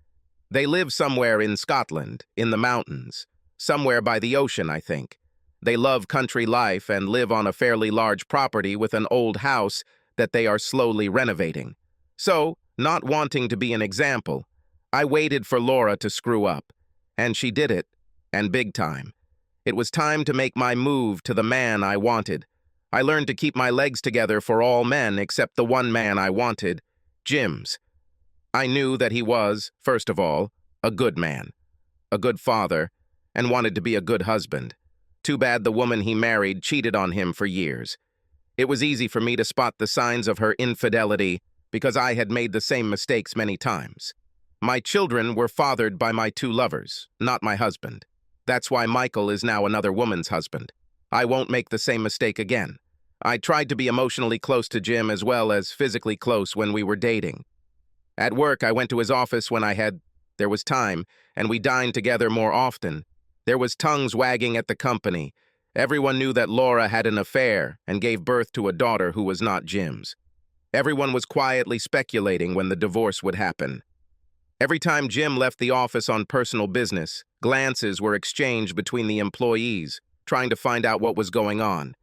They live somewhere in Scotland, in the mountains, somewhere by the ocean, I think. They love country life and live on a fairly large property with an old house that they are slowly renovating. So, not wanting to be an example, I waited for Laura to screw up, and she did it, and big time. It was time to make my move to the man I wanted. I learned to keep my legs together for all men except the one man I wanted, Jim's. I knew that he was, first of all, a good man, a good father, and wanted to be a good husband. Too bad the woman he married cheated on him for years. It was easy for me to spot the signs of her infidelity because I had made the same mistakes many times. My children were fathered by my 2 lovers, not my husband. That's why Michael is now another woman's husband. I won't make the same mistake again. I tried to be emotionally close to Jim as well as physically close when we were dating. At work, I went to his office when there was time, and we dined together more often. There was tongues wagging at the company. Everyone knew that Laura had an affair and gave birth to a daughter who was not Jim's. Everyone was quietly speculating when the divorce would happen. Every time Jim left the office on personal business, glances were exchanged between the employees, trying to find out what was going on.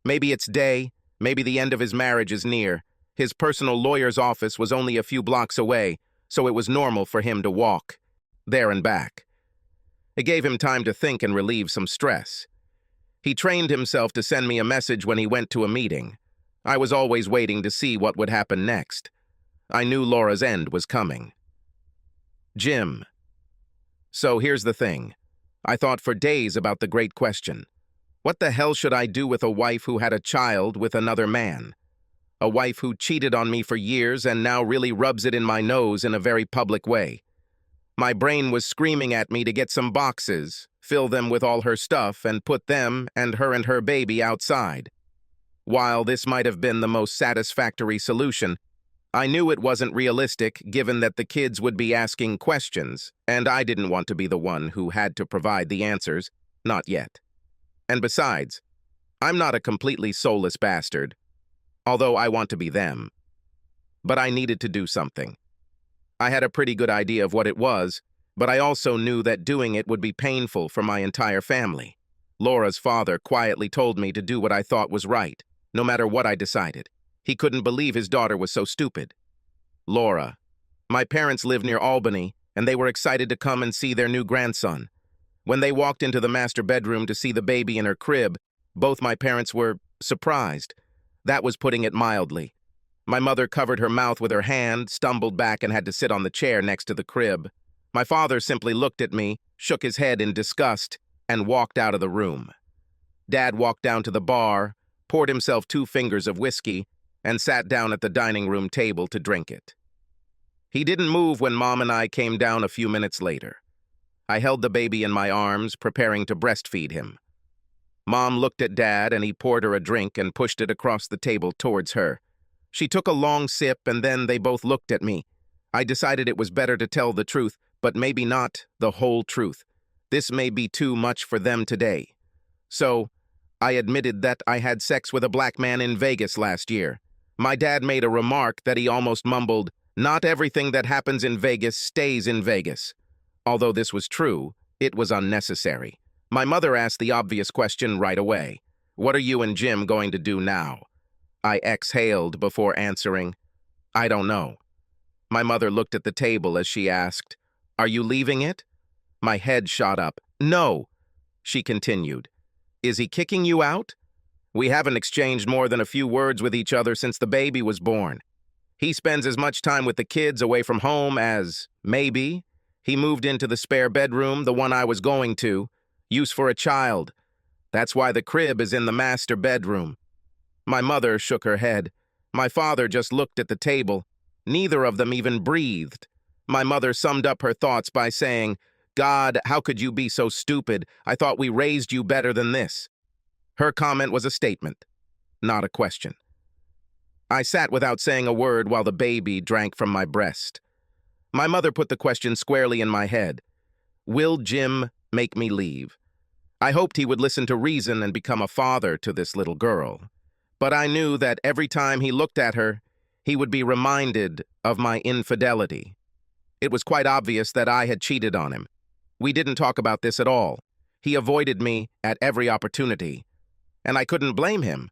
Maybe it's day, maybe the end of his marriage is near. His personal lawyer's office was only a few blocks away, so it was normal for him to walk there and back. It gave him time to think and relieve some stress. He trained himself to send me a message when he went to a meeting. I was always waiting to see what would happen next. I knew Laura's end was coming. Jim. So here's the thing. I thought for days about the great question. What the hell should I do with a wife who had a child with another man? A wife who cheated on me for years and now really rubs it in my nose in a very public way. My brain was screaming at me to get some boxes, fill them with all her stuff, and put them and her baby outside. While this might have been the most satisfactory solution, I knew it wasn't realistic given that the kids would be asking questions, and I didn't want to be the one who had to provide the answers, not yet. And besides, I'm not a completely soulless bastard, although I want to be them. But I needed to do something. I had a pretty good idea of what it was, but I also knew that doing it would be painful for my entire family. Laura's father quietly told me to do what I thought was right, no matter what I decided. He couldn't believe his daughter was so stupid. Laura. My parents live near Albany, and they were excited to come and see their new grandson. When they walked into the master bedroom to see the baby in her crib, both my parents were surprised. That was putting it mildly. My mother covered her mouth with her hand, stumbled back, and had to sit on the chair next to the crib. My father simply looked at me, shook his head in disgust, and walked out of the room. Dad walked down to the bar, poured himself 2 fingers of whiskey, and sat down at the dining room table to drink it. He didn't move when Mom and I came down a few minutes later. I held the baby in my arms, preparing to breastfeed him. Mom looked at Dad, and he poured her a drink and pushed it across the table towards her. She took a long sip, and then they both looked at me. I decided it was better to tell the truth, but maybe not the whole truth. This may be too much for them today. So, I admitted that I had sex with a black man in Vegas last year. My dad made a remark that he almost mumbled, "Not everything that happens in Vegas stays in Vegas." Although this was true, it was unnecessary. My mother asked the obvious question right away. "What are you and Jim going to do now?" I exhaled before answering, "I don't know." My mother looked at the table as she asked, "Are you leaving it?" My head shot up. "No," she continued. "Is he kicking you out?" "We haven't exchanged more than a few words with each other since the baby was born. He spends as much time with the kids away from home as, maybe. He moved into the spare bedroom, the one I was going to, use for a child. That's why the crib is in the master bedroom." My mother shook her head. My father just looked at the table. Neither of them even breathed. My mother summed up her thoughts by saying, "God, how could you be so stupid? I thought we raised you better than this." Her comment was a statement, not a question. I sat without saying a word while the baby drank from my breast. My mother put the question squarely in my head. Will Jim make me leave? I hoped he would listen to reason and become a father to this little girl. But I knew that every time he looked at her, he would be reminded of my infidelity. It was quite obvious that I had cheated on him. We didn't talk about this at all. He avoided me at every opportunity. And I couldn't blame him.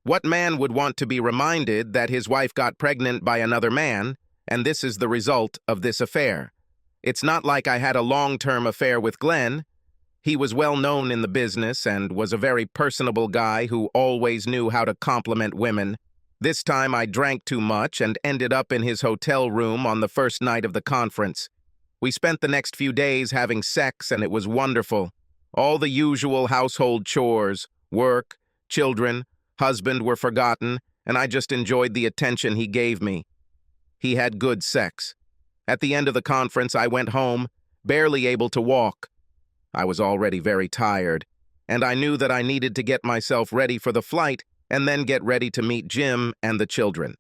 What man would want to be reminded that his wife got pregnant by another man, and this is the result of this affair? It's not like I had a long-term affair with Glenn. He was well known in the business and was a very personable guy who always knew how to compliment women. This time I drank too much and ended up in his hotel room on the first night of the conference. We spent the next few days having sex, and it was wonderful. All the usual household chores, work, children, husband were forgotten, and I just enjoyed the attention he gave me. He had good sex. At the end of the conference, I went home, barely able to walk. I was already very tired, and I knew that I needed to get myself ready for the flight and then get ready to meet Jim and the children.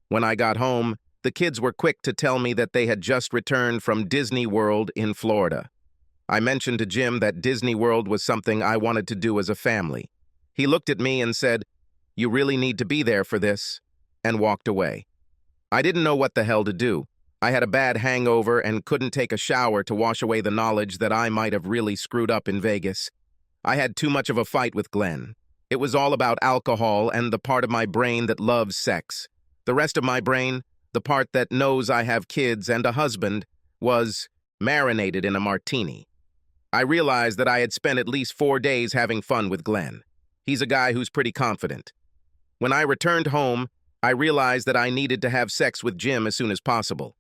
When I got home, the kids were quick to tell me that they had just returned from Disney World in Florida. I mentioned to Jim that Disney World was something I wanted to do as a family. He looked at me and said, "You really need to be there for this," and walked away. I didn't know what the hell to do. I had a bad hangover and couldn't take a shower to wash away the knowledge that I might have really screwed up in Vegas. I had too much of a fight with Glenn. It was all about alcohol and the part of my brain that loves sex. The rest of my brain, the part that knows I have kids and a husband, was marinated in a martini. I realized that I had spent at least 4 days having fun with Glenn. He's a guy who's pretty confident. When I returned home, I realized that I needed to have sex with Jim as soon as possible.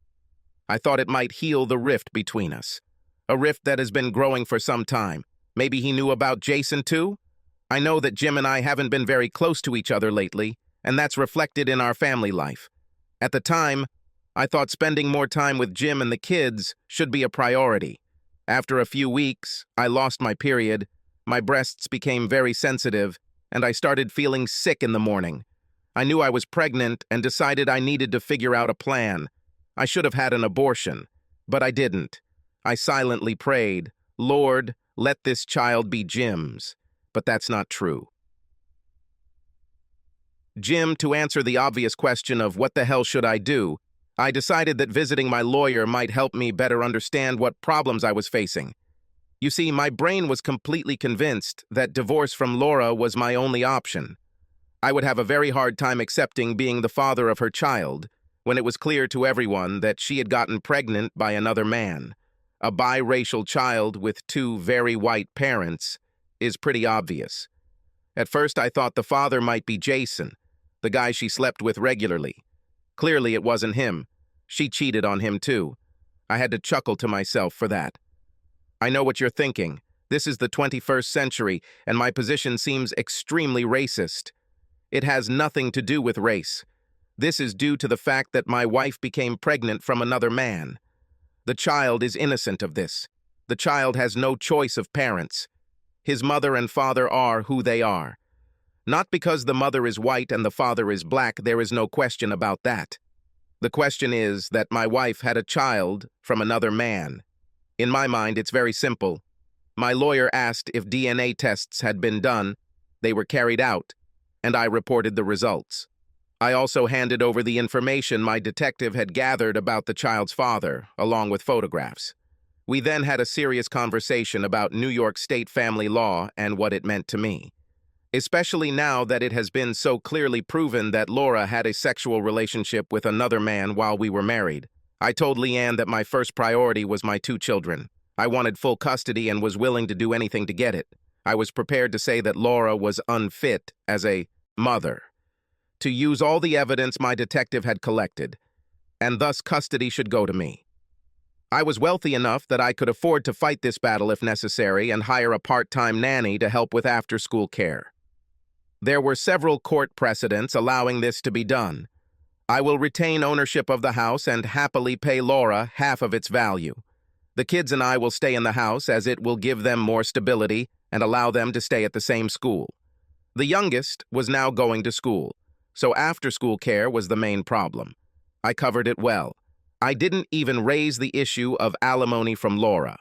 I thought it might heal the rift between us. A rift that has been growing for some time. Maybe he knew about Jason too? I know that Jim and I haven't been very close to each other lately, and that's reflected in our family life. At the time, I thought spending more time with Jim and the kids should be a priority. After a few weeks, I lost my period, my breasts became very sensitive, and I started feeling sick in the morning. I knew I was pregnant and decided I needed to figure out a plan. I should have had an abortion, but I didn't. I silently prayed, "Lord, let this child be Jim's." But that's not true. Jim, to answer the obvious question of what the hell should I do, I decided that visiting my lawyer might help me better understand what problems I was facing. You see, my brain was completely convinced that divorce from Laura was my only option. I would have a very hard time accepting being the father of her child when it was clear to everyone that she had gotten pregnant by another man. A biracial child with two very white parents is pretty obvious. At first, I thought the father might be Jason, the guy she slept with regularly. Clearly, it wasn't him. She cheated on him, too. I had to chuckle to myself for that. I know what you're thinking. This is the 21st century, and my position seems extremely racist. It has nothing to do with race. This is due to the fact that my wife became pregnant from another man. The child is innocent of this. The child has no choice of parents. His mother and father are who they are. Not because the mother is white and the father is black, there is no question about that. The question is that my wife had a child from another man. In my mind, it's very simple. My lawyer asked if DNA tests had been done, they were carried out, and I reported the results. I also handed over the information my detective had gathered about the child's father, along with photographs. We then had a serious conversation about New York State family law and what it meant to me. Especially now that it has been so clearly proven that Laura had a sexual relationship with another man while we were married. I told Leanne that my first priority was my two children. I wanted full custody and was willing to do anything to get it. I was prepared to say that Laura was unfit as a mother, to use all the evidence my detective had collected, and thus custody should go to me. I was wealthy enough that I could afford to fight this battle if necessary and hire a part-time nanny to help with after-school care. There were several court precedents allowing this to be done. I will retain ownership of the house and happily pay Laura half of its value. The kids and I will stay in the house as it will give them more stability and allow them to stay at the same school. The youngest was now going to school, so after-school care was the main problem. I covered it well. I didn't even raise the issue of alimony from Laura.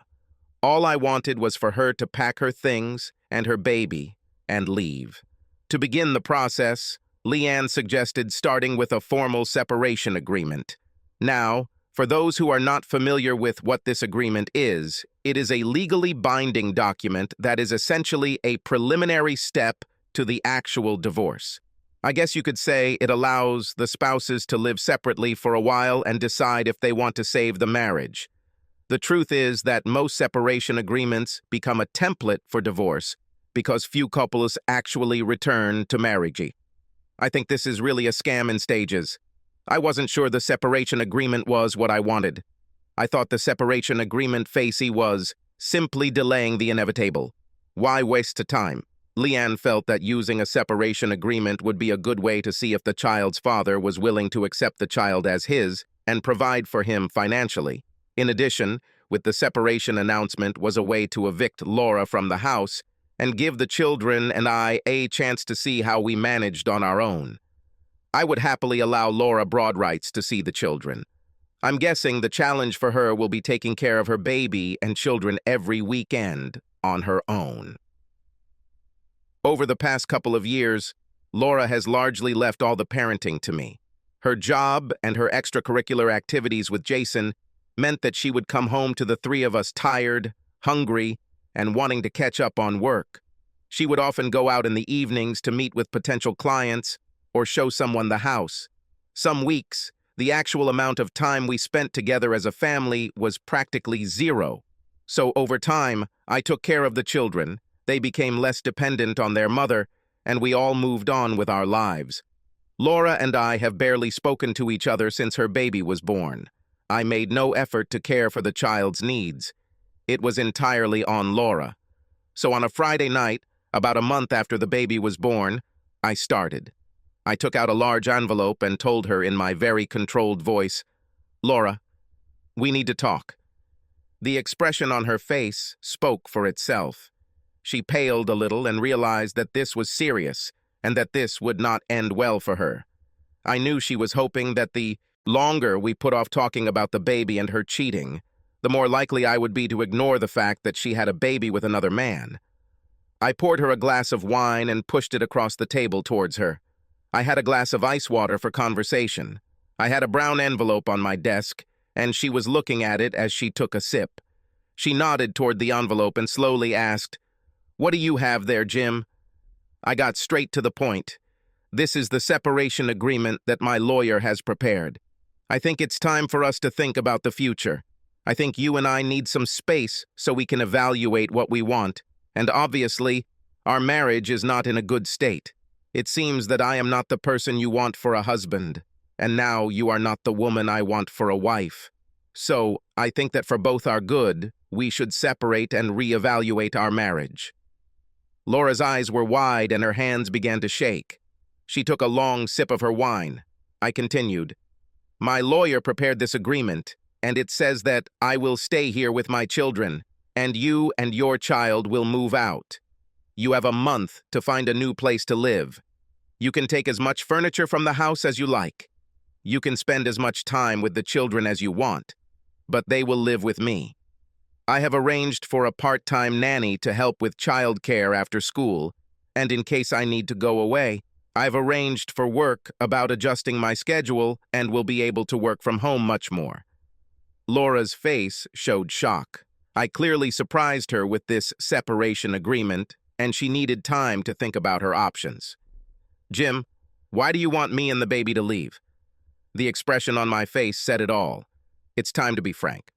All I wanted was for her to pack her things and her baby and leave. To begin the process, Leanne suggested starting with a formal separation agreement. Now, for those who are not familiar with what this agreement is, it is a legally binding document that is essentially a preliminary step to the actual divorce. I guess you could say it allows the spouses to live separately for a while and decide if they want to save the marriage. The truth is that most separation agreements become a template for divorce because few couples actually return to marriage. I think this is really a scam in stages. I wasn't sure the separation agreement was what I wanted. I thought the separation agreement was simply delaying the inevitable. Why waste the time? Leanne felt that using a separation agreement would be a good way to see if the child's father was willing to accept the child as his and provide for him financially. In addition, with the separation announcement was a way to evict Laura from the house and give the children and I a chance to see how we managed on our own. I would happily allow Laura broad rights to see the children. I'm guessing the challenge for her will be taking care of her baby and children every weekend on her own. Over the past couple of years, Laura has largely left all the parenting to me. Her job and her extracurricular activities with Jason meant that she would come home to the three of us tired, hungry, and wanting to catch up on work. She would often go out in the evenings to meet with potential clients or show someone the house. Some weeks, the actual amount of time we spent together as a family was practically zero. So over time, I took care of the children. They became less dependent on their mother, and we all moved on with our lives. Laura and I have barely spoken to each other since her baby was born. I made no effort to care for the child's needs. It was entirely on Laura. So on a Friday night, about a month after the baby was born, I started. I took out a large envelope and told her in my very controlled voice, "Laura, we need to talk." The expression on her face spoke for itself. She paled a little and realized that this was serious and that this would not end well for her. I knew she was hoping that the longer we put off talking about the baby and her cheating, the more likely I would be to ignore the fact that she had a baby with another man. I poured her a glass of wine and pushed it across the table towards her. I had a glass of ice water for conversation. I had a brown envelope on my desk, and she was looking at it as she took a sip. She nodded toward the envelope and slowly asked, "What do you have there, Jim?" I got straight to the point. "This is the separation agreement that my lawyer has prepared. I think it's time for us to think about the future. I think you and I need some space so we can evaluate what we want. And obviously, our marriage is not in a good state. It seems that I am not the person you want for a husband, and now you are not the woman I want for a wife. So, I think that for both our good, we should separate and reevaluate our marriage." Laura's eyes were wide and her hands began to shake. She took a long sip of her wine. I continued, "My lawyer prepared this agreement, and it says that I will stay here with my children, and you and your child will move out. You have a month to find a new place to live. You can take as much furniture from the house as you like. You can spend as much time with the children as you want, but they will live with me. I have arranged for a part-time nanny to help with childcare after school, and in case I need to go away, I've arranged for work about adjusting my schedule and will be able to work from home much more." Laura's face showed shock. I clearly surprised her with this separation agreement, and she needed time to think about her options. "Jim, why do you want me and the baby to leave?" The expression on my face said it all. It's time to be frank.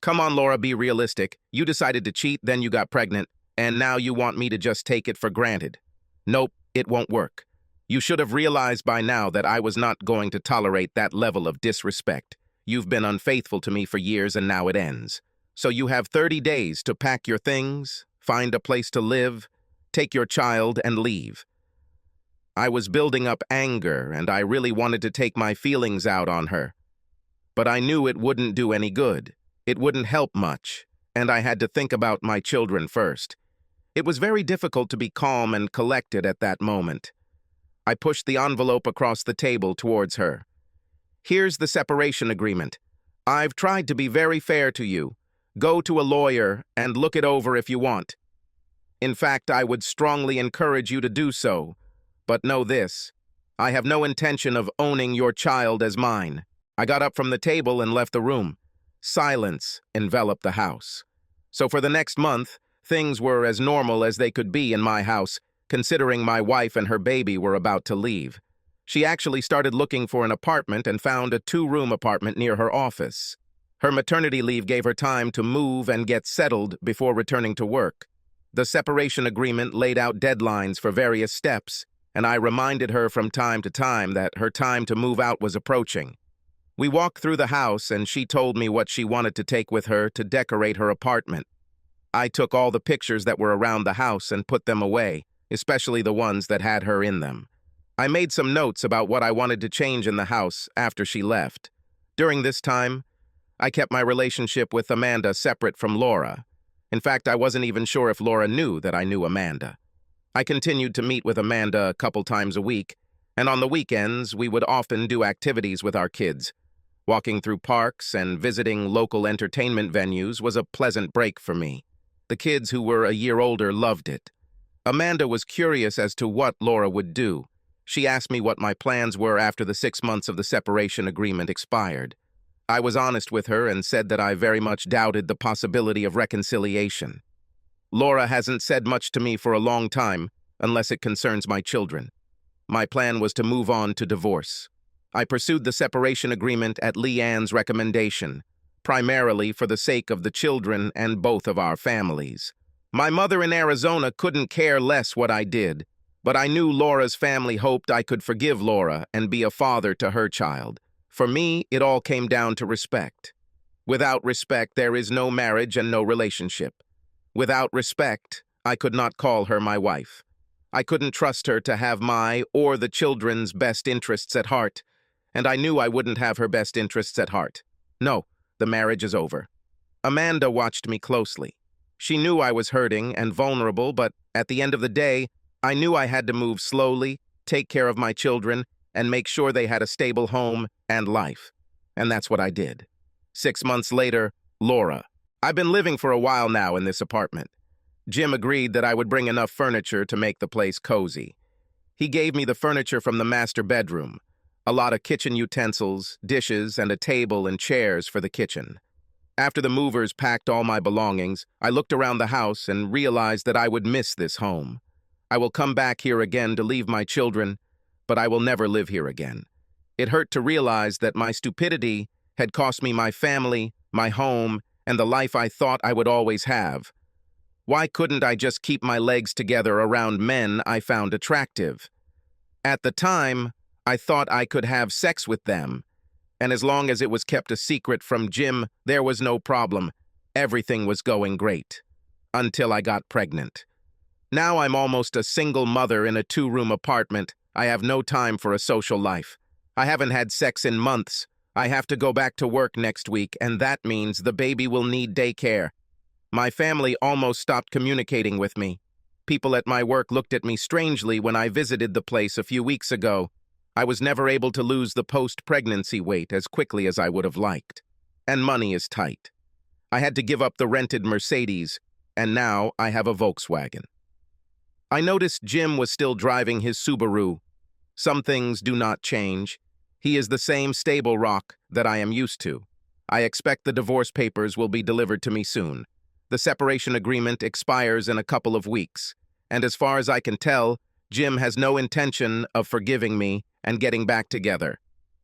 "Come on, Laura, be realistic. You decided to cheat, then you got pregnant, and now you want me to just take it for granted. Nope, it won't work. You should have realized by now that I was not going to tolerate that level of disrespect. You've been unfaithful to me for years, and now it ends. So you have 30 days to pack your things, find a place to live, take your child, and leave." I was building up anger, and I really wanted to take my feelings out on her. But I knew it wouldn't do any good. It wouldn't help much, and I had to think about my children first. It was very difficult to be calm and collected at that moment. I pushed the envelope across the table towards her. "Here's the separation agreement. I've tried to be very fair to you. Go to a lawyer and look it over if you want. In fact, I would strongly encourage you to do so. But know this, I have no intention of owning your child as mine." I got up from the table and left the room. Silence enveloped the house. So for the next month, things were as normal as they could be in my house, considering my wife and her baby were about to leave. She actually started looking for an apartment and found a 2-room apartment near her office. Her maternity leave gave her time to move and get settled before returning to work. The separation agreement laid out deadlines for various steps, and I reminded her from time to time that her time to move out was approaching. We walked through the house, and she told me what she wanted to take with her to decorate her apartment. I took all the pictures that were around the house and put them away, especially the ones that had her in them. I made some notes about what I wanted to change in the house after she left. During this time, I kept my relationship with Amanda separate from Laura. In fact, I wasn't even sure if Laura knew that I knew Amanda. I continued to meet with Amanda a couple times a week, and on the weekends, we would often do activities with our kids. Walking through parks and visiting local entertainment venues was a pleasant break for me. The kids who were a year older loved it. Amanda was curious as to what Laura would do. She asked me what my plans were after the 6 months of the separation agreement expired. I was honest with her and said that I very much doubted the possibility of reconciliation. Laura hasn't said much to me for a long time, unless it concerns my children. My plan was to move on to divorce. I pursued the separation agreement at Leanne's recommendation, primarily for the sake of the children and both of our families. My mother in Arizona couldn't care less what I did, but I knew Laura's family hoped I could forgive Laura and be a father to her child. For me, it all came down to respect. Without respect, there is no marriage and no relationship. Without respect, I could not call her my wife. I couldn't trust her to have my or the children's best interests at heart, and I knew I wouldn't have her best interests at heart. No, the marriage is over. Amanda watched me closely. She knew I was hurting and vulnerable, but at the end of the day, I knew I had to move slowly, take care of my children, and make sure they had a stable home and life. And that's what I did. 6 months later, Laura. I've been living for a while now in this apartment. Jim agreed that I would bring enough furniture to make the place cozy. He gave me the furniture from the master bedroom, a lot of kitchen utensils, dishes, and a table and chairs for the kitchen. After the movers packed all my belongings, I looked around the house and realized that I would miss this home. I will come back here again to leave my children, but I will never live here again. It hurt to realize that my stupidity had cost me my family, my home, and the life I thought I would always have. Why couldn't I just keep my legs together around men I found attractive? At the time, I thought I could have sex with them, and as long as it was kept a secret from Jim, there was no problem. Everything was going great. Until I got pregnant. Now I'm almost a single mother in a 2-room apartment. I have no time for a social life. I haven't had sex in months. I have to go back to work next week, and that means the baby will need daycare. My family almost stopped communicating with me. People at my work looked at me strangely when I visited the place a few weeks ago. I was never able to lose the post-pregnancy weight as quickly as I would have liked. And money is tight. I had to give up the rented Mercedes, and now I have a Volkswagen. I noticed Jim was still driving his Subaru. Some things do not change. He is the same stable rock that I am used to. I expect the divorce papers will be delivered to me soon. The separation agreement expires in a couple of weeks, and as far as I can tell, Jim has no intention of forgiving me and getting back together.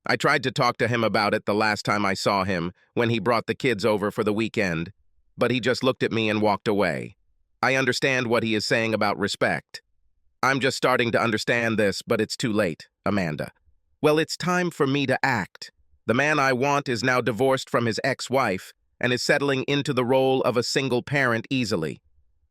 I tried to talk to him about it the last time I saw him, when he brought the kids over for the weekend, but he just looked at me and walked away. I understand what he is saying about respect. I'm just starting to understand this, but it's too late, Amanda. Well, it's time for me to act. The man I want is now divorced from his ex-wife and is settling into the role of a single parent easily.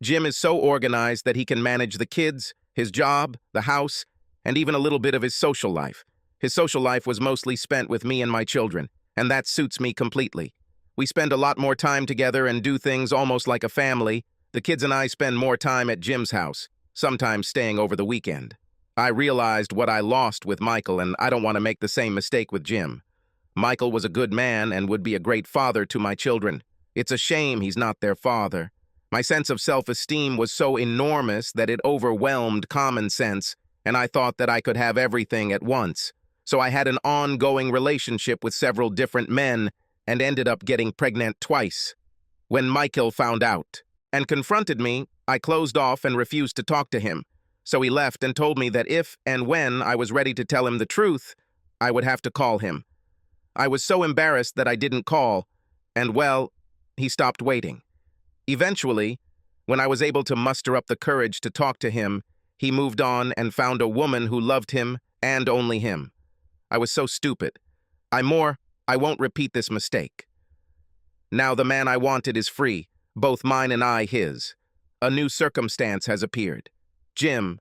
Jim is so organized that he can manage the kids, his job, the house, and even a little bit of his social life. His social life was mostly spent with me and my children, and that suits me completely. We spend a lot more time together and do things almost like a family. The kids and I spend more time at Jim's house, sometimes staying over the weekend. I realized what I lost with Michael, and I don't want to make the same mistake with Jim. Michael was a good man and would be a great father to my children. It's a shame he's not their father. My sense of self-esteem was so enormous that it overwhelmed common sense, and I thought that I could have everything at once. So I had an ongoing relationship with several different men and ended up getting pregnant twice. When Michael found out and confronted me, I closed off and refused to talk to him. So he left and told me that if and when I was ready to tell him the truth, I would have to call him. I was so embarrassed that I didn't call, and well, he stopped waiting. Eventually, when I was able to muster up the courage to talk to him, he moved on and found a woman who loved him and only him. I was so stupid. I won't repeat this mistake. Now the man I wanted is free, both mine and I his. A new circumstance has appeared. Jim.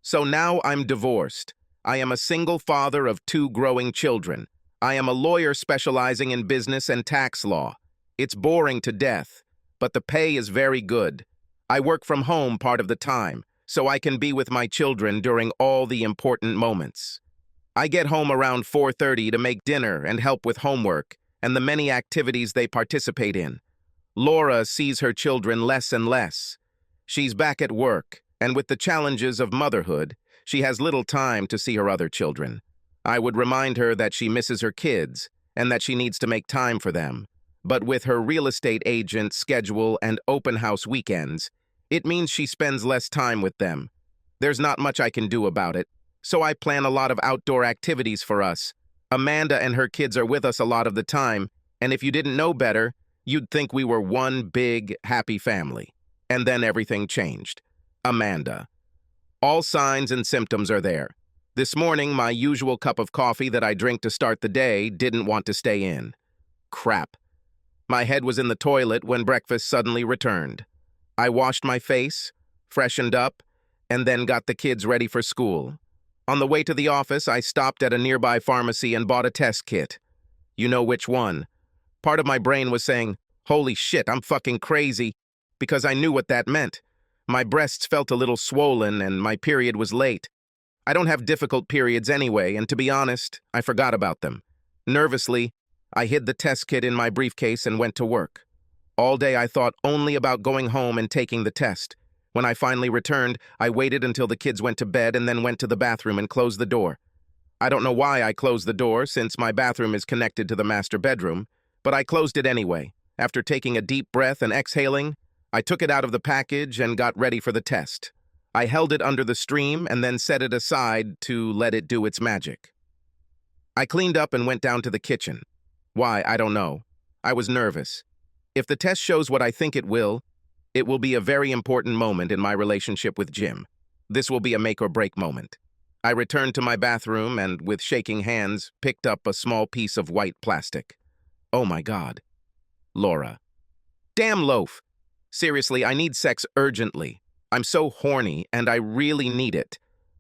So now I'm divorced. I am a single father of 2 growing children. I am a lawyer specializing in business and tax law. It's boring to death, but the pay is very good. I work from home part of the time, so I can be with my children during all the important moments. I get home around 4:30 to make dinner and help with homework and the many activities they participate in. Laura sees her children less and less. She's back at work, and with the challenges of motherhood, she has little time to see her other children. I would remind her that she misses her kids and that she needs to make time for them. But with her real estate agent schedule and open house weekends, it means she spends less time with them. There's not much I can do about it, so I plan a lot of outdoor activities for us. Amanda and her kids are with us a lot of the time, and if you didn't know better, you'd think we were one big, happy family. And then everything changed. Amanda. All signs and symptoms are there. This morning, my usual cup of coffee that I drink to start the day didn't want to stay in. Crap. My head was in the toilet when breakfast suddenly returned. I washed my face, freshened up, and then got the kids ready for school. On the way to the office, I stopped at a nearby pharmacy and bought a test kit. You know which one. Part of my brain was saying, "Holy shit, I'm fucking crazy," because I knew what that meant. My breasts felt a little swollen and my period was late. I don't have difficult periods anyway, and to be honest, I forgot about them. Nervously, I hid the test kit in my briefcase and went to work. All day I thought only about going home and taking the test. When I finally returned, I waited until the kids went to bed and then went to the bathroom and closed the door. I don't know why I closed the door since my bathroom is connected to the master bedroom, but I closed it anyway. After taking a deep breath and exhaling, I took it out of the package and got ready for the test. I held it under the stream and then set it aside to let it do its magic. I cleaned up and went down to the kitchen. Why, I don't know. I was nervous. If the test shows what I think it will be a very important moment in my relationship with Jim. This will be a make-or-break moment. I returned to my bathroom and, with shaking hands, picked up a small piece of white plastic. Oh my God. Laura. Damn loaf. Seriously, I need sex urgently. I'm so horny, and I really need it.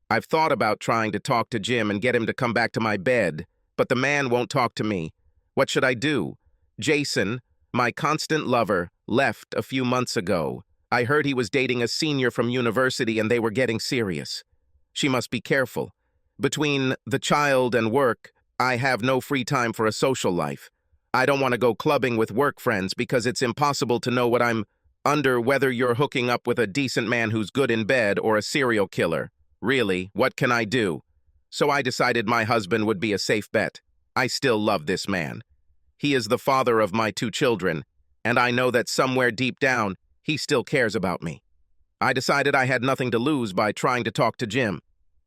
I've thought about trying to talk to Jim and get him to come back to my bed, but the man won't talk to me. What should I do? Jason, my constant lover, left a few months ago. I heard he was dating a senior from university and they were getting serious. She must be careful. Between the child and work, I have no free time for a social life. I don't want to go clubbing with work friends because it's impossible to know what I'm under, whether you're hooking up with a decent man who's good in bed or a serial killer. Really, what can I do? So I decided my husband would be a safe bet. I still love this man. He is the father of my 2 children, and I know that somewhere deep down, he still cares about me. I decided I had nothing to lose by trying to talk to Jim.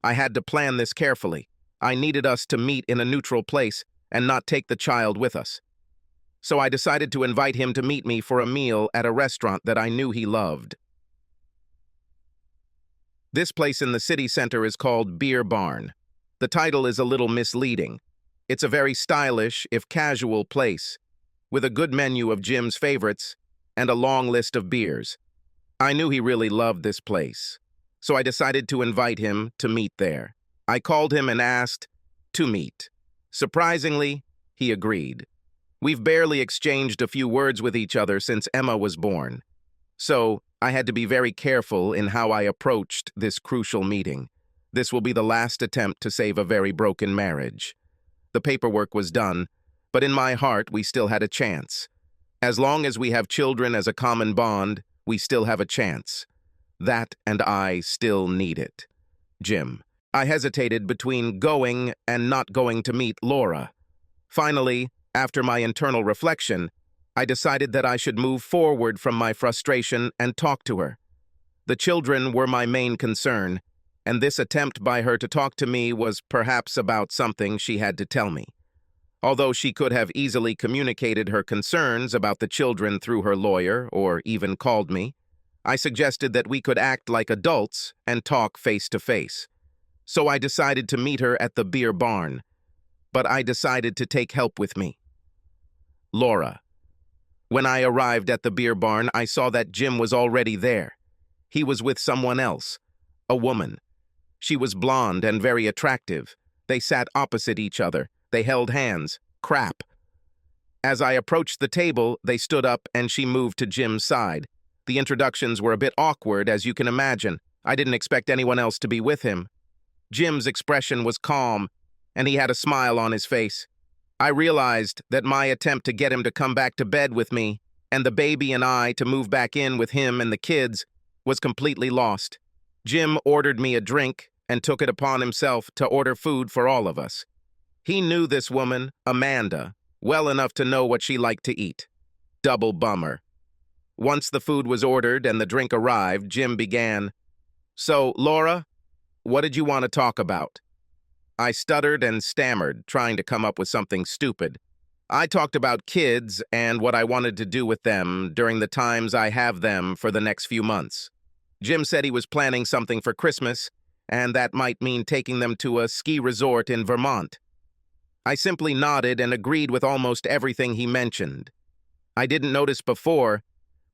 I had to plan this carefully. I needed us to meet in a neutral place and not take the child with us. So I decided to invite him to meet me for a meal at a restaurant that I knew he loved. This place in the city center is called Beer Barn. The title is a little misleading. It's a very stylish, if casual, place, with a good menu of Jim's favorites and a long list of beers. I knew he really loved this place, so I decided to invite him to meet there. I called him and asked to meet. Surprisingly, he agreed. We've barely exchanged a few words with each other since Emma was born, so I had to be very careful in how I approached this crucial meeting. This will be the last attempt to save a very broken marriage. The paperwork was done, but in my heart we still had a chance. As long as we have children as a common bond, we still have a chance. That and I still need it. Jim. I hesitated between going and not going to meet Laura. Finally, after my internal reflection, I decided that I should move forward from my frustration and talk to her. The children were my main concern, and this attempt by her to talk to me was perhaps about something she had to tell me. Although she could have easily communicated her concerns about the children through her lawyer or even called me, I suggested that we could act like adults and talk face to face. So I decided to meet her at the Beer Barn, but I decided to take help with me. Laura. When I arrived at the Beer Barn, I saw that Jim was already there. He was with someone else, a woman. She was blonde and very attractive. They sat opposite each other. They held hands. Crap. As I approached the table, they stood up and she moved to Jim's side. The introductions were a bit awkward, as you can imagine. I didn't expect anyone else to be with him. Jim's expression was calm, and he had a smile on his face. I realized that my attempt to get him to come back to bed with me, and the baby and I to move back in with him and the kids, was completely lost. Jim ordered me a drink and took it upon himself to order food for all of us. He knew this woman, Amanda, well enough to know what she liked to eat. Double bummer. Once the food was ordered and the drink arrived, Jim began, "So, Laura, what did you want to talk about?" I stuttered and stammered, trying to come up with something stupid. I talked about kids and what I wanted to do with them during the times I have them for the next few months. Jim said he was planning something for Christmas, and that might mean taking them to a ski resort in Vermont. I simply nodded and agreed with almost everything he mentioned. I didn't notice before,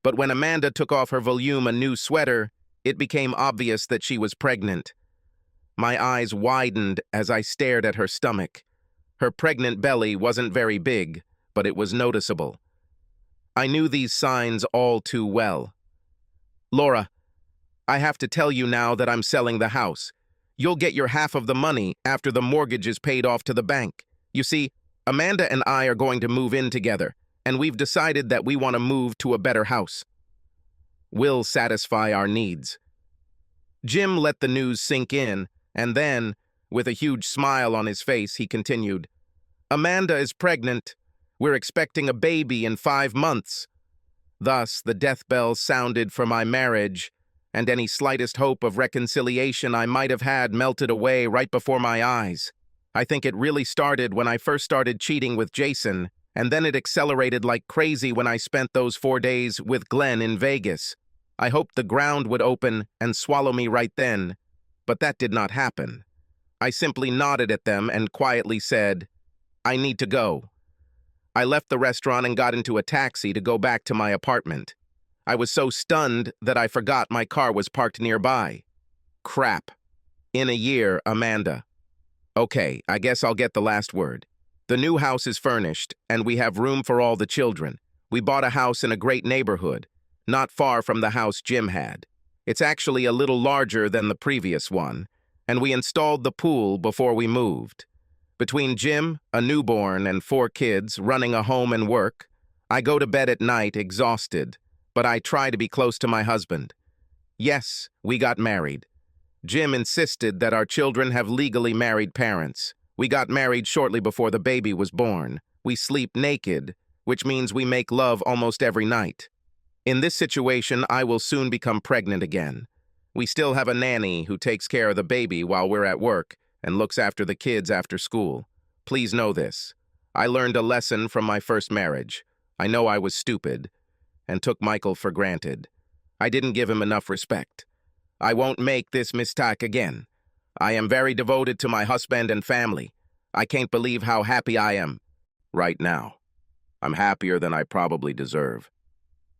but when Amanda took off her volume a new sweater, it became obvious that she was pregnant. My eyes widened as I stared at her stomach. Her pregnant belly wasn't very big, but it was noticeable. I knew these signs all too well. "Laura, I have to tell you now that I'm selling the house. You'll get your half of the money after the mortgage is paid off to the bank. You see, Amanda and I are going to move in together, and we've decided that we want to move to a better house. We'll satisfy our needs." Jim let the news sink in, and then, with a huge smile on his face, he continued, "Amanda is pregnant. We're expecting a baby in 5 months. Thus, the death bell sounded for my marriage, and any slightest hope of reconciliation I might have had melted away right before my eyes. I think it really started when I first started cheating with Jason, and then it accelerated like crazy when I spent those 4 days with Glenn in Vegas. I hoped the ground would open and swallow me right then, but that did not happen. I simply nodded at them and quietly said, "I need to go." I left the restaurant and got into a taxi to go back to my apartment. I was so stunned that I forgot my car was parked nearby. Crap. In a year, Amanda. Okay, I guess I'll get the last word. The new house is furnished, and we have room for all the children. We bought a house in a great neighborhood, not far from the house Jim had. It's actually a little larger than the previous one, and we installed the pool before we moved. Between Jim, a newborn, and 4 kids, running a home and work, I go to bed at night exhausted, but I try to be close to my husband. Yes, we got married. Jim insisted that our children have legally married parents. We got married shortly before the baby was born. We sleep naked, which means we make love almost every night. In this situation, I will soon become pregnant again. We still have a nanny who takes care of the baby while we're at work and looks after the kids after school. Please know this. I learned a lesson from my first marriage. I know I was stupid and took Michael for granted. I didn't give him enough respect. I won't make this mistake again. I am very devoted to my husband and family. I can't believe how happy I am right now. I'm happier than I probably deserve.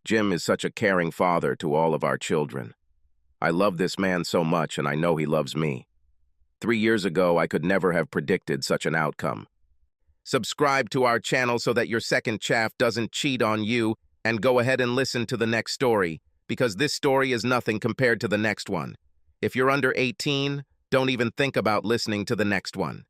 Jim is such a caring father to all of our children. I love this man so much, and I know he loves me. 3 years ago, I could never have predicted such an outcome. Subscribe to our channel so that your second chaff doesn't cheat on you, and go ahead and listen to the next story, because this story is nothing compared to the next one. If you're under 18, don't even think about listening to the next one.